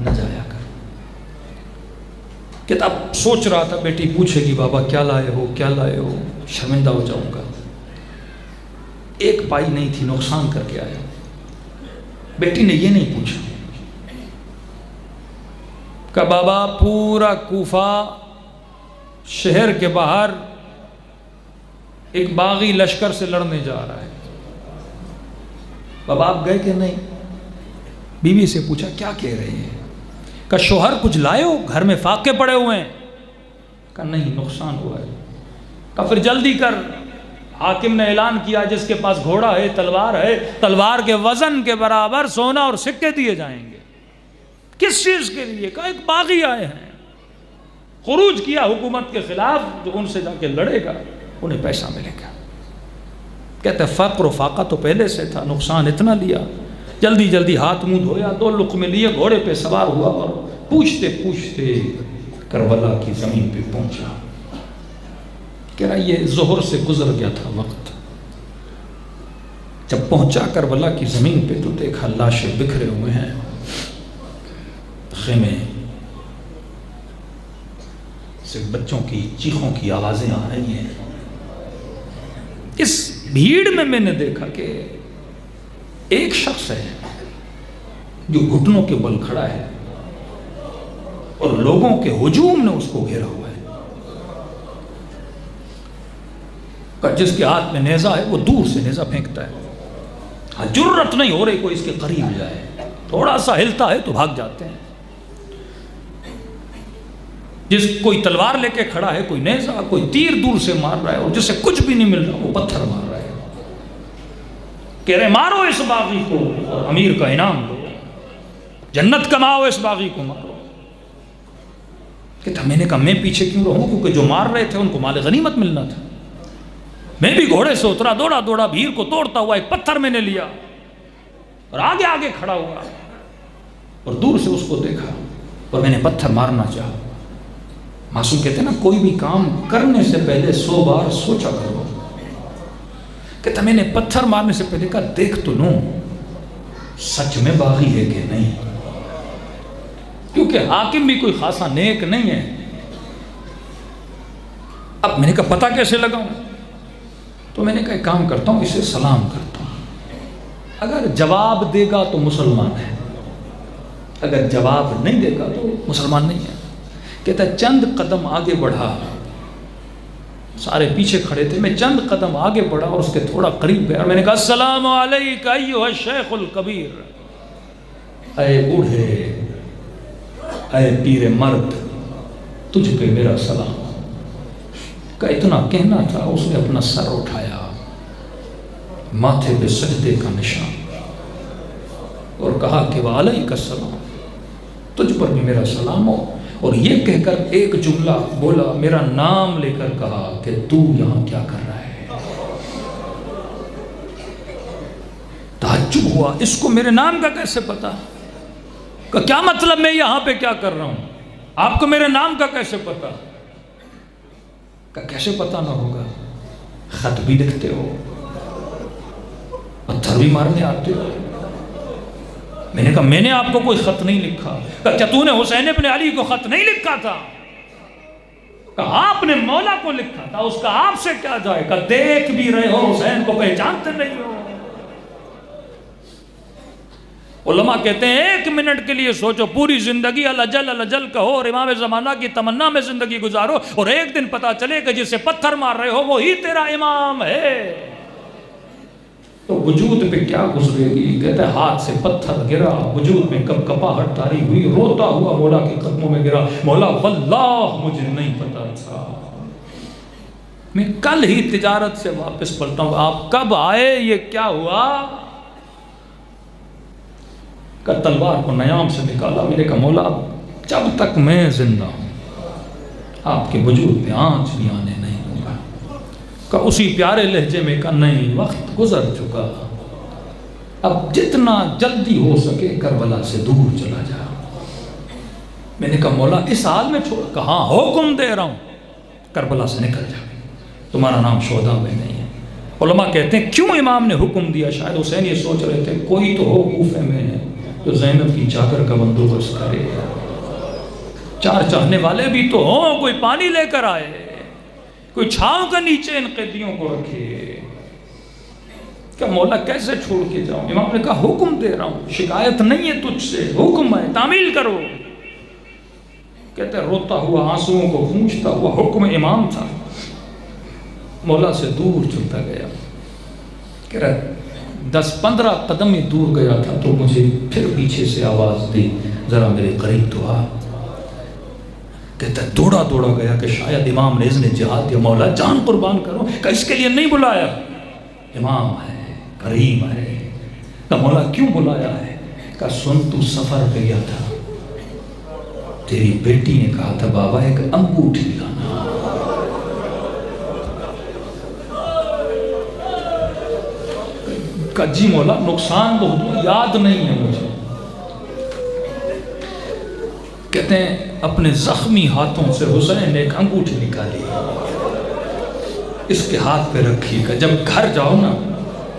نہ جایا کر. کہ اب سوچ رہا تھا بیٹی پوچھے گی بابا کیا لائے ہو کیا لائے ہو، شرمندہ ہو جاؤں گا. ایک پائی نہیں تھی، نقصان کر کے آیا. بیٹی نے یہ نہیں پوچھا کہ بابا پورا کوفہ شہر کے باہر ایک باغی لشکر سے لڑنے جا رہا ہے، بابا آپ گئے کہ نہیں. بیوی سے پوچھا کیا کہہ رہے ہیں؟ کہ شوہر کچھ لائے ہو، گھر میں فاقے پڑے ہوئے ہیں. کہ نہیں نقصان ہوا ہے. کہ پھر جلدی کر، حاکم نے اعلان کیا جس کے پاس گھوڑا ہے تلوار کے وزن کے برابر سونا اور سکے دیے جائیں گے. کس چیز کے لیے؟ کہ ایک باغی آئے ہیں، خروج کیا حکومت کے خلاف، جو ان سے جا کے لڑے گا انہیں پیسہ ملے گا. کہتے فقر و فاقہ تو پہلے سے تھا، نقصان اتنا لیا. جلدی جلدی ہاتھ منہ دھویا، 2 لقمے لیے، گھوڑے پہ سوار ہوا اور پوچھتے پوچھتے کربلا کی زمین پہ پہنچا. کہہ رہا یہ ظہر سے گزر گیا تھا وقت. جب پہنچا کربلا کی زمین پہ تو دیکھا لاشیں بکھرے ہوئے ہیں، خیمے سے بچوں کی چیخوں کی آوازیں آ رہی ہیں. اس بھیڑ میں نے دیکھا کہ ایک شخص ہے جو گھٹنوں کے بل کھڑا ہے اور لوگوں کے ہجوم نے اس کو گھیرا ہوا ہے. جس کے ہاتھ میں نیزہ ہے وہ دور سے نیزہ پھینکتا ہے. جرأت نہیں ہو رہی کوئی اس کے قریب جائے، تھوڑا سا ہلتا ہے تو بھاگ جاتے ہیں. جس کوئی تلوار لے کے کھڑا ہے، کوئی نیزہ، کوئی تیر دور سے مار رہا ہے، اور جسے کچھ بھی نہیں مل رہا وہ پتھر مار رہا ہے. کہہ رہے مارو اس باغی کو اور امیر کا انعام دو، جنت کماؤ، اس باغی کو مارو. کہتا میں نے کہا میں پیچھے کیوں رہوں، کیونکہ جو مار رہے تھے ان کو مال غنیمت ملنا تھا. میں بھی گھوڑے سے اترا، دوڑا دوڑا بھیڑ کو توڑتا ہوا ایک پتھر میں نے لیا اور آگے آگے کھڑا ہوا اور دور سے اس کو دیکھا اور میں نے پتھر مارنا چاہا. معصوم کہتے ہیں نا کوئی بھی کام کرنے سے پہلے 100 بار سوچا کرو. کہتا میں نے پتھر مارنے سے پہلے کہا دیکھ تو لوں سچ میں باغی ہے کہ نہیں، کیونکہ حاکم بھی کوئی خاصا نیک نہیں ہے. اب میں نے کہا پتہ کیسے لگاؤں؟ تو میں نے کہا ایک کام کرتا ہوں، اسے سلام کرتا ہوں، اگر جواب دے گا تو مسلمان ہے، اگر جواب نہیں دے گا تو مسلمان نہیں ہے. کہتا ہے چند قدم آگے بڑھا، سارے پیچھے کھڑے تھے، میں چند قدم آگے بڑھا اور اس کے تھوڑا قریب گیا اور میں نے کہا السلام علیک ایھا الشیخ الکبیر، اے بوڑھے، اے پیر مرد، تجھ پہ میرا سلام. کا اتنا کہنا تھا اس نے اپنا سر اٹھایا، ماتھے پہ سجدے کا نشان، اور کہا کہ وعلیک السلام، تجھ پر بھی میرا سلام ہو. اور یہ کہہ کر ایک جملہ بولا، میرا نام لے کر کہا کہ تو یہاں کیا کر رہا ہے. تعجب ہوا، اس کو میرے نام کا کیسے پتا؟ کہ کیا مطلب میں یہاں پہ کیا کر رہا ہوں؟ آپ کو میرے نام کا کیسے پتا؟ کہ کیسے پتا نہ ہوگا، خط بھی لکھتے ہو، پتھر بھی مارنے آتے ہو. میں نے کہا میں نے آپ کو کوئی خط نہیں لکھا. کہا کیا تو نے حسین ابن علی کو خط نہیں لکھا تھا؟ کہا آپ نے مولا کو لکھا تھا، اس کا آپ سے کیا جائے؟ کہا دیکھ بھی رہے ہو حسین کو پہچانتے نہیں ہو. علماء کہتے ہیں 1 منٹ کے لیے سوچو، پوری زندگی الجل کہو اور امام زمانہ کی تمنا میں زندگی گزارو، اور ایک دن پتا چلے کہ جسے پتھر مار رہے ہو وہی تیرا امام ہے، تو وجود پہ کیا گزرے گی؟ کہتا ہے ہاتھ سے پتھر گرا، وجود میں کب کپاہٹ طاری ہوئی، روتا ہوا مولا کے قدموں میں گرا. مولا واللہ مجھے نہیں پتا تھا، میں کل ہی تجارت سے واپس پلٹا ہوں، آپ کب آئے، یہ کیا ہوا؟ کہ تلوار کو نیام سے نکالا. میں نے کہا مولا جب تک میں زندہ ہوں آپ کے وجود پہ آنچ بھی آنے نہیں دوں گا. کہ اسی پیارے لہجے میں کہا نہیں، وقت گزر چکا، اب جتنا جلدی ہو سکے کربلا سے دور چلا جا. میں نے کہا مولا اس حال میں چھوڑ؟ کہا حکم دے رہا ہوں کربلا سے نکل جا، تمہارا نام شہداء میں نہیں ہے. علماء کہتے ہیں کیوں امام نے حکم دیا؟ شاید حسین یہ سوچ رہے تھے کوئی تو ہو کوفے میں جو زینب کی چادر کا بندوبست کرے، 4 چاہنے والے بھی تو ہوں، کوئی پانی لے کر آئے، کوئی چھاؤں کا نیچے ان قیدیوں کو رکھے. کہ مولا کیسے چھوڑ کے جاؤں؟ امام نے کہا حکم دے رہا ہوں، شکایت نہیں ہے تجھ سے، حکم ہے، تعمیل کرو. کہتے ہیں روتا ہوا آنسوؤں کو پوچھتا ہوا، حکم امام تھا. مولا سے دور چلتا گیا، کہہ رہا 10-15 قدم ہی دور گیا تھا تو مجھے پھر پیچھے سے آواز دی ذرا میرے قریب تو آ. کہتا ہے دوڑا گیا کہ شاید امام نے اذن جہاد دیا. مولا جان قربان کرو. کہ اس کے لیے نہیں بلایا، امام ہے، کریم ہے. کہ مولا کیوں بلایا ہے؟ کہ سن تو سفر گیا تھا، تیری بیٹی نے کہا تھا بابا ایک انگوٹھی لانا. کہ جی مولا نقصان بہت یاد نہیں ہے مجھے. کہتے ہیں اپنے زخمی ہاتھوں سے حسین نے ایک انگوٹھی نکالی، اس کے ہاتھ پہ رکھی کہ جب گھر جاؤ نا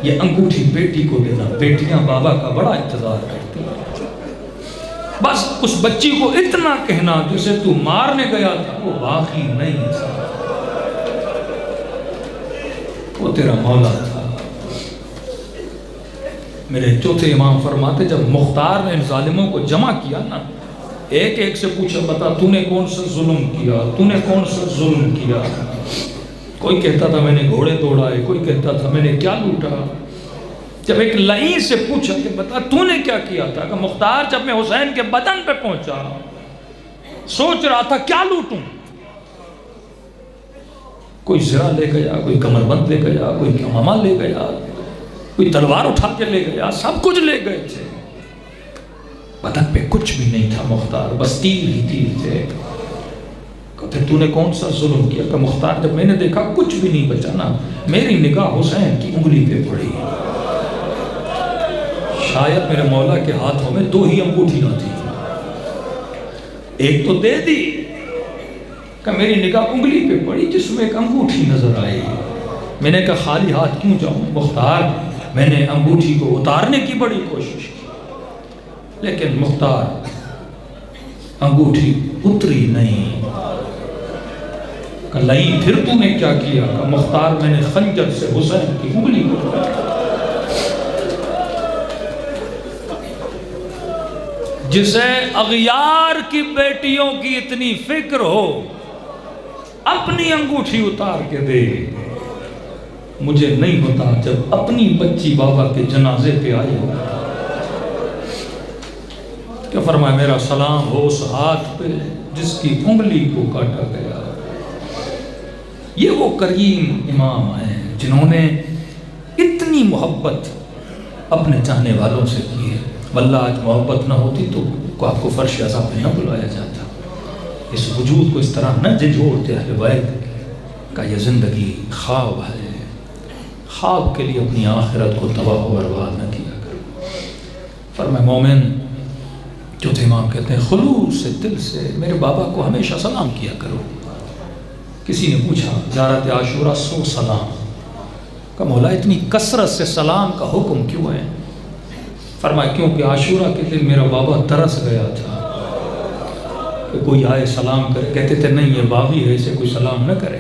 یہ انگوٹھی بیٹی کو دینا، بیٹیاں بابا کا بڑا انتظار کرتی ہیں. بس اس بچی کو اتنا کہنا جسے تو مارنے گیا تھا وہ باقی نہیں تھا، وہ تیرا مولا تھا. میرے چوتھے امام فرماتے جب مختار نے ان ظالموں کو جمع کیا نا، ایک ایک سے پوچھا بتا تو نے کون سا ظلم کیا، تو نے کون سا ظلم کیا. کوئی کہتا تھا میں نے گھوڑے دوڑائے، کوئی کہتا تھا میں نے کیا لوٹا. جب ایک لعین سے پوچھا کہ بتا تو نے کیا کیا تھا، کہ مختار جب میں حسین کے بدن پہ پہنچا سوچ رہا تھا کیا لوٹوں. کوئی زرہ لے گیا، کوئی کمر بند لے گیا، کوئی امامہ لے گیا، کوئی تلوار اٹھا کے لے گیا، سب کچھ لے گئے تھے. بدن پہ کچھ بھی نہیں تھا مختار، بس تیر ہی تیر تھے. کہتے تو نے کون سا ظلم کیا؟ کہ مختار جب میں نے دیکھا کچھ بھی نہیں بچا نا، میری نگاہ حسین کی انگلی پہ پڑی. شاید میرے مولا کے ہاتھوں میں 2 ہی انگوٹھیاں تھی، ایک تو دے دی کہ میری نگاہ انگلی پہ پڑی جس میں ایک انگوٹھی نظر آئی. میں نے کہا خالی ہاتھ کیوں جاؤں مختار؟ میں نے انگوٹھی کو اتارنے کی بڑی کوشش کی لیکن مختار انگوٹھی اتری نہیں. کہ لئی پھر تو نے کیا کیا؟ کہ مختار میں نے خنجر سے حسین کی انگلی کو کاٹا. جسے اغیار کی بیٹیوں کی اتنی فکر ہو اپنی انگوٹھی اتار کے دے. مجھے نہیں ہوتا جب اپنی بچی بابا کے جنازے پہ آئی ہو. کہ فرمایا میرا سلام ہو اس ہاتھ پہ جس کی انگلی کو کاٹا گیا. یہ وہ کریم امام ہیں جنہوں نے اتنی محبت اپنے چاہنے والوں سے کی ہے. واللہ آج محبت نہ ہوتی تو آپ کو فرش عذاب پہ نہ بلایا جاتا. اس وجود کو اس طرح نہ جھنجھوڑتے اہل بیت کا یہ زندگی خواب ہے. خواب کے لیے اپنی آخرت کو تباہ و برباد نہ کیا کرو. فرمائے مومن جو تھے امام کہتے ہیں خلوص سے دل سے میرے بابا کو ہمیشہ سلام کیا کرو. کسی نے پوچھا زیارت عاشورہ 100 سلام کہ مولا اتنی کثرت سے سلام کا حکم کیوں ہے؟ فرمایا کیونکہ عاشورہ کے دن میرا بابا ترس گیا تھا کہ کوئی آئے سلام کرے. کہتے تھے نہیں یہ باغی ہے اسے کوئی سلام نہ کرے.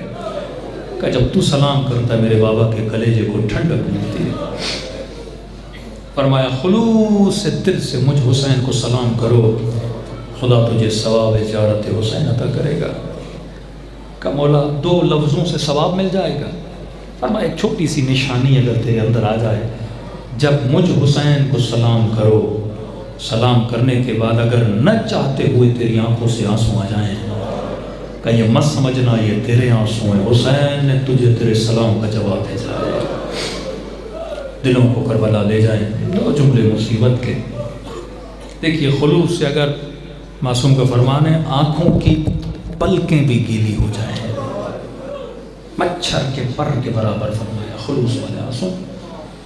کہ جب تو سلام کرتا ہے میرے بابا کے کلیجے کو ٹھنڈک ملتی ہے. فرمایا خلوص سے دل سے مجھ حسین کو سلام کرو خدا تجھے ثواب زیارت حسین عطا کرے گا. کہ مولا 2 لفظوں سے ثواب مل جائے گا. فرمایا ایک چھوٹی سی نشانی اگر تیرے اندر آ جائے جب مجھ حسین کو سلام کرو سلام کرنے کے بعد اگر نہ چاہتے ہوئے تیری آنکھوں سے آنسو آ جائیں کہ یہ مت سمجھنا یہ تیرے آنسو ہیں حسین نے تجھے تیرے سلام کا جواب بھیجا ہے. دلوں کو کربلا لے جائیں 2 جملے مصیبت کے. دیکھیے خلوص سے اگر معصوم کا فرمان ہے آنکھوں کی پلکیں بھی گیلی ہو جائیں مچھر کے پر کے برابر. فرمایا خلوص والے آنسو.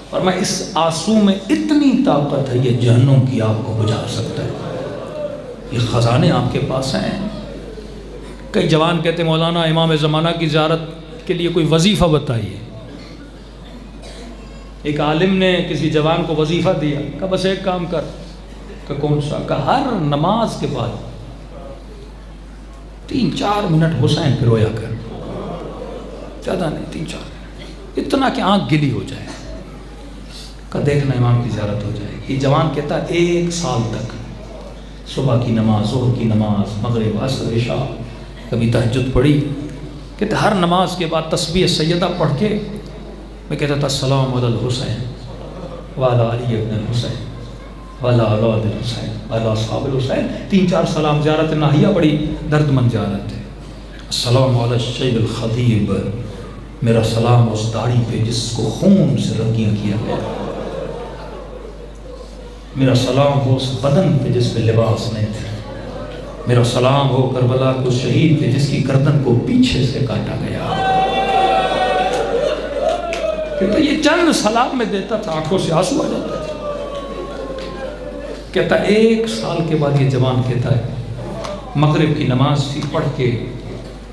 اور میں اس آنسو میں اتنی طاقت ہے یہ جہنم کی آگ کو بجھا سکتا ہے. یہ خزانے آپ کے پاس ہیں. کئی جوان کہتے ہیں مولانا امام زمانہ کی زیارت کے لیے کوئی وظیفہ بتائیے. ایک عالم نے کسی جوان کو وظیفہ دیا کہ بس ایک کام کر. کہ کون سا؟ کہ ہر نماز کے بعد 3-4 منٹ حسین پہ رویا کر. زیادہ نہیں 3-4 منٹ اتنا کہ آنکھ گلی ہو جائے. کہ دیکھنا امام کی زیارت ہو جائے گی. یہ جوان کہتا 1 سال تک صبح کی نماز ظہر کی نماز مغرب عصر عشاء کبھی تہجد پڑھی. کہتے ہر نماز کے بعد تسبیح سیدہ پڑھ کے میں کہتا تھا السلام علی الحسین وعلی علی ابن الحسین وعلی اولاد الحسین وعلی اصحاب الحسین. 3-4 سلام. زیارت ناہیہ بڑی درد مند زیارت ہے. السلام علی الشیب الخدیب میرا سلام اس داڑھی پہ جس کو خون سے رنگیاں کیا گیا. میرا سلام ہو اس بدن پہ جس پہ لباس نہیں تھے. میرا سلام ہو کربلا کو شہید پہ جس کی گردن کو پیچھے سے کاٹا گیا. کہتا یہ چند سلام میں دیتا تھا آنکھوں سے آنسو آ جاتا تھا. کہتا 1 سال کے بعد یہ جوان کہتا ہے مغرب کی نماز تھی پڑھ کے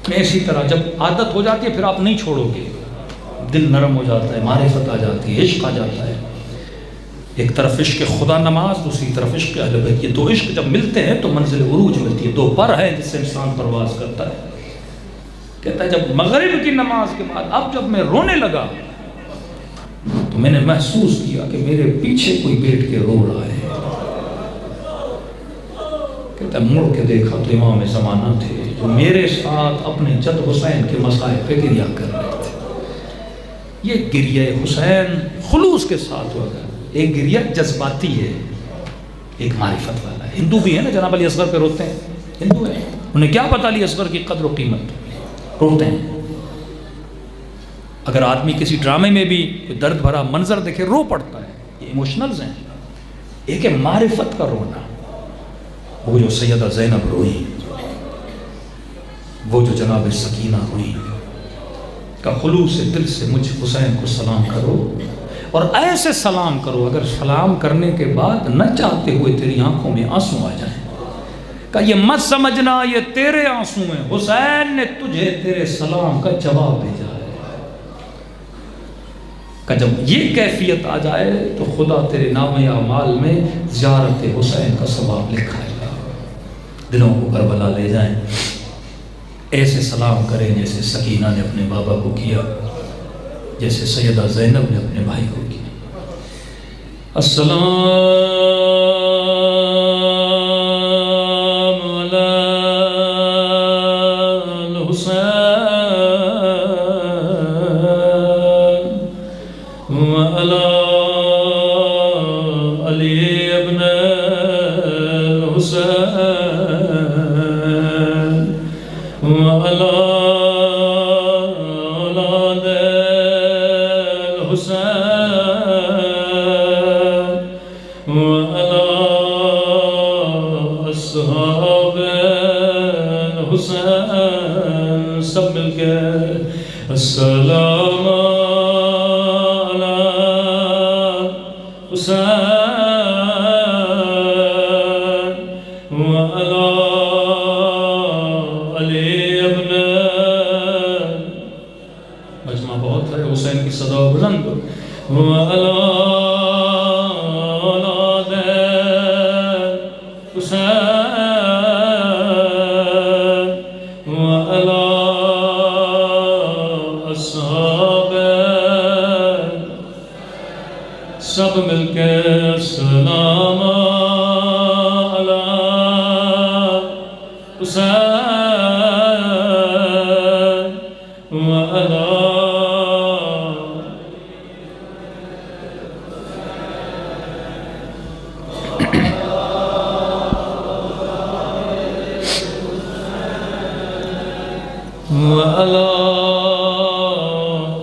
میں اسی طرح جب عادت ہو جاتی ہے پھر آپ نہیں چھوڑو گے. دل نرم ہو جاتا ہے معرفت آ جاتی ہے عشق آ جاتا ہے. ایک طرف عشق خدا نماز دوسری طرف عشق اہل بیت. یہ 2 عشق جب ملتے ہیں تو منزل عروج ملتی ہے. 2 پر ہیں جس سے انسان پرواز کرتا ہے. کہتا ہے جب مغرب کی نماز کے بعد اب جب میں رونے لگا تو میں نے محسوس کیا کہ میرے پیچھے کوئی بیٹھ کے رو رہا ہے. کہتا ہے مڑ کے دیکھا تو امام زمانہ تھے جو میرے ساتھ اپنے جد حسین کے مسائل پہ گریہ کر رہے تھے. یہ گریہ حسین خلوص کے ساتھ ہوگا. ایک گریہ جذباتی ہے ایک معرفت والا ہے. ہندو بھی ہے نا جناب علی اصغر پہ روتے ہیں. ہندو ہے انہیں کیا پتہ علی اصغر کی قدر و قیمت روتے ہیں. اگر آدمی کسی ڈرامے میں بھی درد بھرا منظر دیکھے رو پڑتا ہے. یہ ایموشنلز ہیں. ایک ہے معرفت کا رونا. وہ جو سیدہ زینب روئی وہ جو جناب سکینہ ہوئی کہ خلوص سے دل سے مجھ حسین کو سلام کرو اور ایسے سلام کرو اگر سلام کرنے کے بعد نہ چاہتے ہوئے تیری آنکھوں میں آنسو آ جائیں کہ یہ مت سمجھنا یہ تیرے آنسو ہیں، حسین نے تجھے تیرے سلام کا جواب بھیجا ہے، کہ جب یہ کیفیت آ جائے تو خدا تیرے نام اعمال میں زیارت حسین کا ثواب لکھائے گا۔ دلوں کو کربلا لے جائیں، ایسے سلام کریں جیسے سکینہ نے اپنے بابا کو کیا، جیسے سیدہ زینب نے اپنے بھائی کو کیا۔ السلام علی الحسین وعلی علی ابن الحسین وعلی اولاد الحسین وعلی اصحاب الحسین، سب مل کے السلام علی حسین وعلی علی ابن، مجمع بہت ہے، حسین کی صدا بلند، وعلی اولاد حسین وعلی اصحاب، سب مل کے السلام علی حسین وعلی وعلی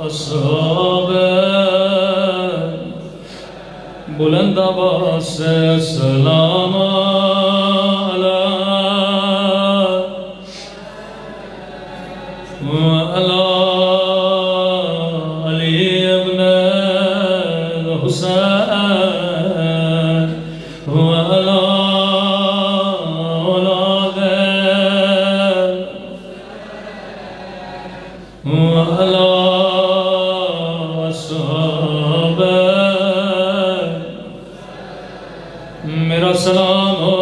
اصحاب، بلند آواز سے سلام علی وعلی علی ابن الحسین وعلی اولاد وعلی اصحاب، میرا سلام ہو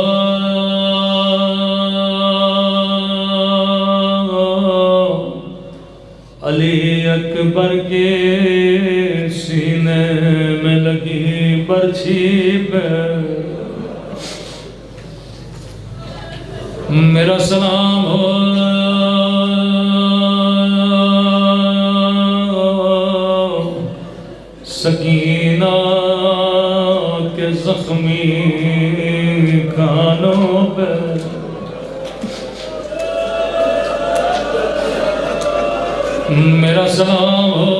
علی اکبر کے سینے میں لگی برچھی پہ، میرا سلام ہو سکینہ کے زخمی کانوں پہ، میرا سلام ہو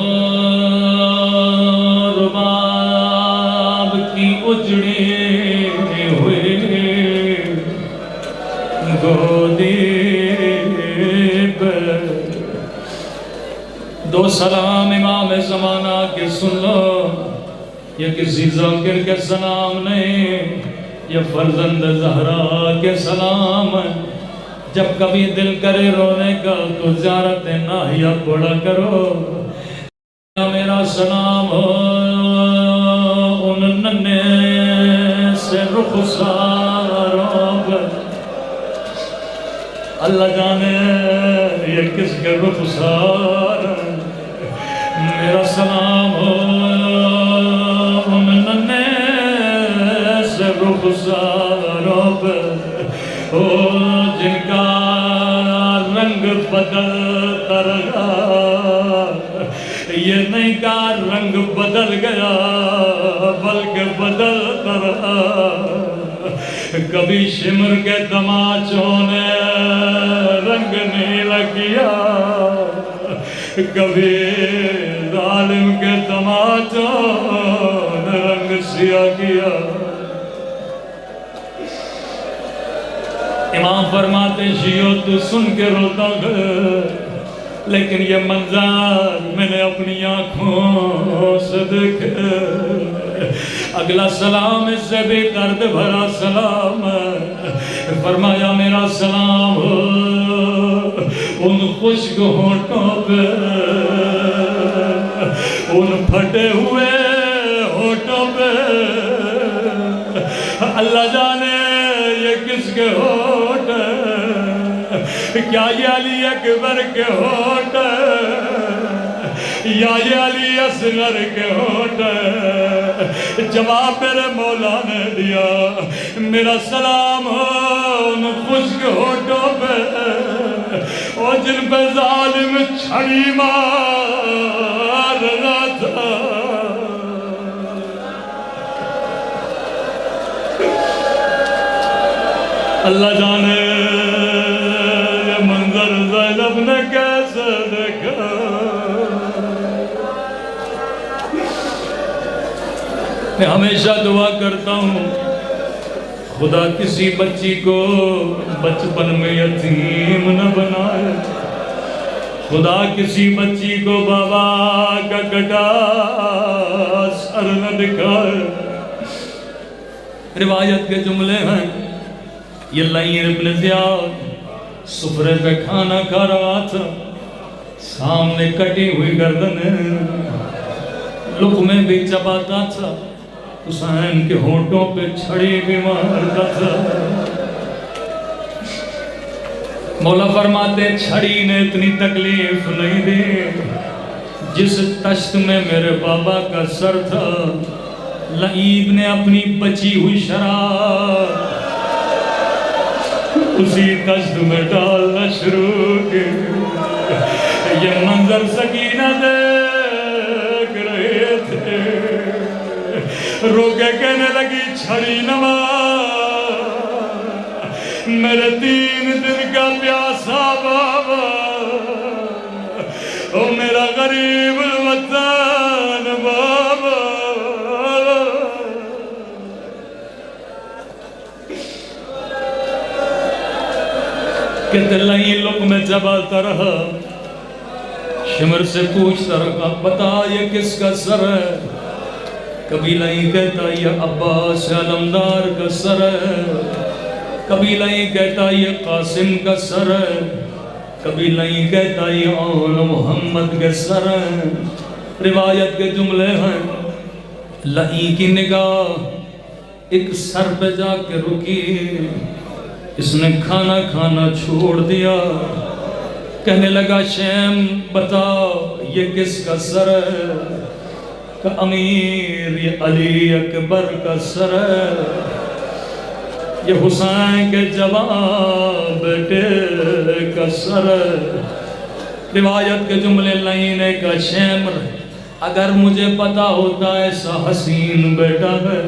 رباب کی اجڑی ہوئی گودی پہ، دو سلام امام زمانہ کے سن لو، یہ کسی ذاکر کے سلام نہیں، یہ فرزند زہرا کے سلام ہے۔ جب کبھی دل کرے رونے کا تو زیارت ناہیہ پڑھا کرو، میرا سلام ہو ان ننے سے رخساروں پر، اللہ جانے یہ کس کے رخسار، میرا سلام ہو ان ننے سے رخساروں پر، جن کا رنگ بدلتا رہا، یہ نہیں کا رنگ بدل گیا بلکہ بدلتا رہا، کبھی شمر کے تماچوں نے رنگ نیلا کیا، کبھی ظالم کے تماچوں نے رنگ سیاہ کیا۔ امام فرماتے شیعو تو سن کے روتا ہے، لیکن یہ منظر میں نے اپنی آنکھوں سے دیکھے، اگلا سلام اس سے بھی درد بھرا سلام ہے۔ فرمایا میرا سلام ہو ان خشک ہونٹوں پہ، ان پھٹے ہوئے ہونٹوں پہ۔ اللہ جانے یہ کس کے ہونٹ ہیں، کیا یہ علی اکبر کے ہونٹ ہیں یا یہ علی اصغر کے ہونٹ ہیں؟ جواب میرے مولا نے دیا، میرا سلام ہو ان خشک ہونٹوں پہ اور جن پہ ظالم چھڑی مار رہا تھا۔ اللہ جانے یہ منظر زینب نے کیسے دیکھا۔ میں ہمیشہ دعا کرتا ہوں خدا کسی بچی کو بچپن میں یتیم نہ بنائے، خدا کسی بچی کو بابا کا کٹا سر نہ دکھائے۔ روایت کے جملے ہیں، یہ لعین ابن زیاد سفرے پہ کھانا کھا رہا تھا، سامنے کٹی ہوئی گردن لقمے بھی چباتا تھا، حسین کے ہونٹوں پہ چھڑی بھی مارتا تھا۔ مولا فرماتے چھڑی نے اتنی تکلیف نہیں دی، جس تشت میں میرے بابا کا سر تھا لعیب نے اپنی بچی ہوئی شراب اسی تشت میں ڈالنا شروع کیا۔ یہ منظر سکینہ دیکھ رہے تھے، رو کے کہنے لگی چھڑی نواز میرے 3 دن کا پیاسا بابا، او میرا غریب الوطن بابا۔ کہتے لئیں لقمے چباتا رہا، شمر سے پوچھتا رہا بتا یہ کس کا سر ہے؟ کبھی لئیں کہتا یہ عباس علمدار کا سر ہے، کبھی لئیں کہتا یہ قاسم کا سر ہے، کبھی لئیں کہتا یہ آل محمد کے سر ہے۔ روایت کے جملے ہیں، لئیں کی نگاہ ایک سر پہ جا کے رکی، اس نے کھانا کھانا چھوڑ دیا، کہنے لگا شیم بتا یہ کس کا سر ہے؟ کہ امیر یہ علی اکبر کا سر ہے، یہ حسین کے جوان بیٹے کا سر ہے۔ روایت کے جملے لائنے کا شیم اگر مجھے پتا ہوتا ایسا حسین بیٹا ہے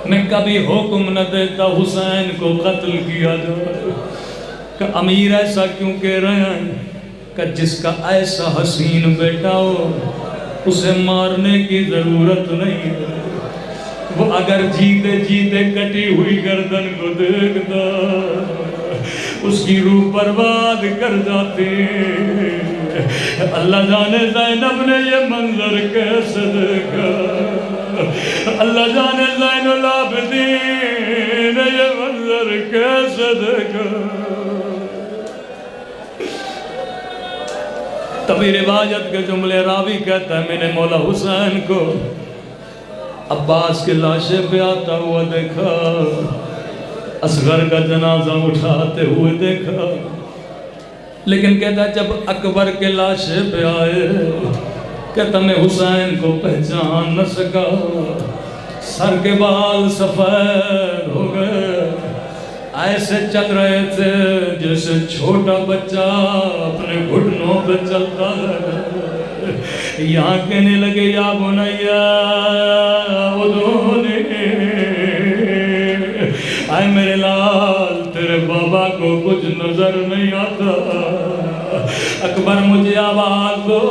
میں کبھی حکم نہ دیتا حسین کو قتل کیا جائے۔ کہ امیر ایسا کیوں کہہ رہے ہیں کہ جس کا ایسا حسین بیٹا ہو اسے مارنے کی ضرورت نہیں ہے، وہ اگر جیتے جیتے کٹی ہوئی گردن کو دیکھتا اس کی روح برباد کر جاتی۔ اللہ جانے زینب نے یہ منظر کیسے دیکھا، اللہ جانے زین العابدین نے یہ منظر کیسے دیکھا۔ تبھی روایت کے جملے راوی کہتا ہے میں نے مولا حسین کو عباس کے لاشے پہ آتا ہوا دیکھا، اصغر کا جنازہ اٹھاتے ہوئے دیکھا، لیکن کہتا جب اکبر کے لاشے پہ آئے کہتا میں حسین کو پہچان نہ سکا، سر کے بال سفید ہو گئے، ایسے چل رہے تھے جیسے چھوٹا بچہ اپنے گھٹنوں پہ چلتا ہے۔ یہاں کہنے لگے یا بنیا ادھونی، اے میرے لال تیرے بابا کو کچھ نظر نہیں آتا، اکبر مجھے آواز دو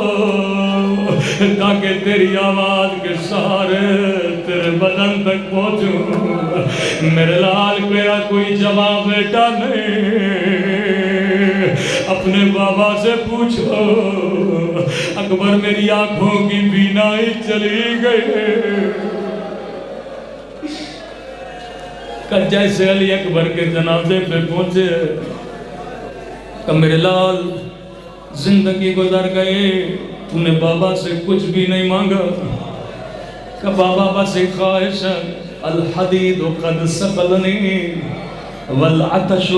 تاکہ تیری آواز کے سہارے تیرے بدن تک پہنچوں۔ میرے لال میرا کوئی جواب بیٹا نہیں، اب اپنے بابا سے پوچھو اکبر میری آنکھوں کی بینائی چلی گئی کہ جیسے علی اکبر کے جنازے پہ پہنچے کہ میرے لال زندگی گزر گئے تو نے بابا سے کچھ بھی نہیں مانگا کہ بابا بس ایک خواہش ہے الحدید قد سقلنی والعطش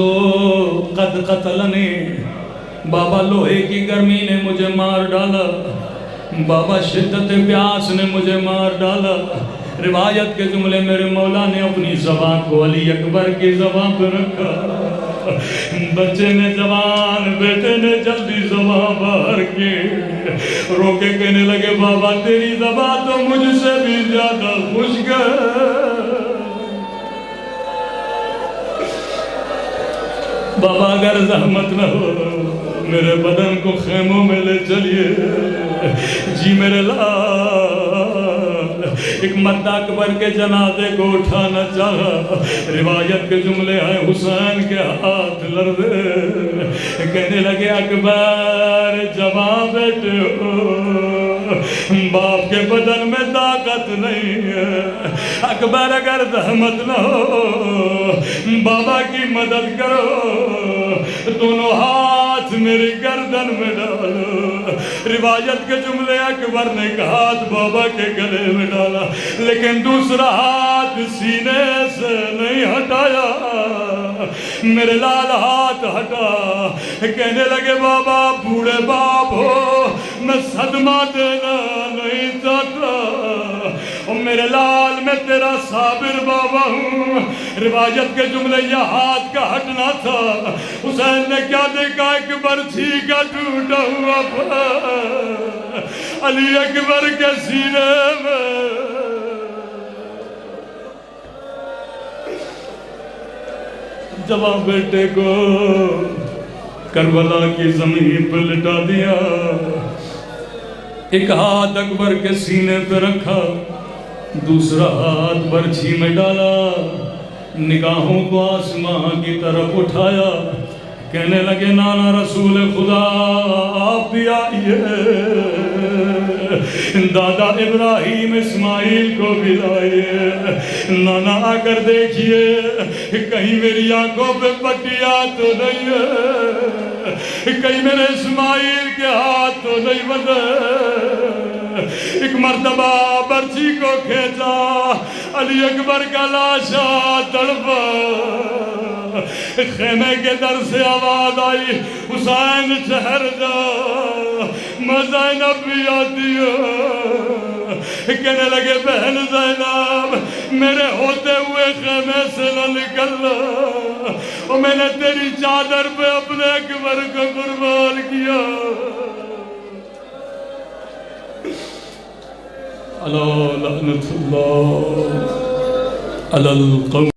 قد قتلنی بابا لوہے کی گرمی نے مجھے مار ڈالا بابا شدت پیاس نے مجھے مار ڈالا روایت کے جملے میرے مولا نے اپنی زبان کو علی اکبر کی زبان پہ رکھا بچے نے زبان بیٹے نے جلدی زبان باہر کی رو کے کہنے لگے بابا تیری زبان تو مجھ سے بھی زیادہ خشک ہے بابا اگر زحمت نہ ہو میرے بدن کو خیموں میں لے چلیے جی میرے لال ایک مرد اکبر کے جنازے کو اٹھانا چاہا روایت کے جملے ہیں حسین کے ہاتھ لرزے کہنے لگے اکبر جوان بیٹے ہو باپ کے بدن میں طاقت نہیں ہے اکبر اگر زحمت نہ ہو بابا کی مدد کرو دونوں ہاتھ میری گردن میں ڈالو روایت کے جملے اکبر نے ایک ہاتھ بابا کے گلے میں ڈالا لیکن دوسرا ہاتھ سینے سے نہیں ہٹایا میرے لال ہاتھ ہٹا کہنے لگے بابا بوڑھے باپ ہو میں صدمہ دینا نہیں چاہتا اور میرے لال میں تیرا صابر بابا ہوں روایت کے جملے یہ ہاتھ کا ہٹنا تھا حسین نے کیا دیکھا اکبر جھی کا ٹوٹا ہوا پا علی اکبر کے سینے میں جوان بیٹے کو کربلا کی زمین پر لٹا دیا ایک ہاتھ اکبر کے سینے پہ رکھا دوسرا ہاتھ برچھی میں ڈالا نگاہوں کو آسمان کی طرف اٹھایا کہنے لگے نانا رسول خدا آپ بھی آئیے دادا ابراہیم اسماعیل کو بھی لائیے نانا آ کر دیکھیے کہیں میری آنکھوں پہ پٹیاں تو نہیں ہے کہیں میرے اسماعیل کے ہاتھ تو نہیں بندے ایک مرتبہ برچی کو کھینچا علی اکبر کا لاشا تڑپا خیمے کے در سے آواز آئی حسین شہر جا میں زینب بھی آتی ہوں کہنے لگے بہن زینب میرے ہوتے ہوئے خیمے سے نہ نکلنا اور میں نے تیری چادر پہ اپنے اکبر کو قربان کیا اللہ لعنت اللہ علی القوم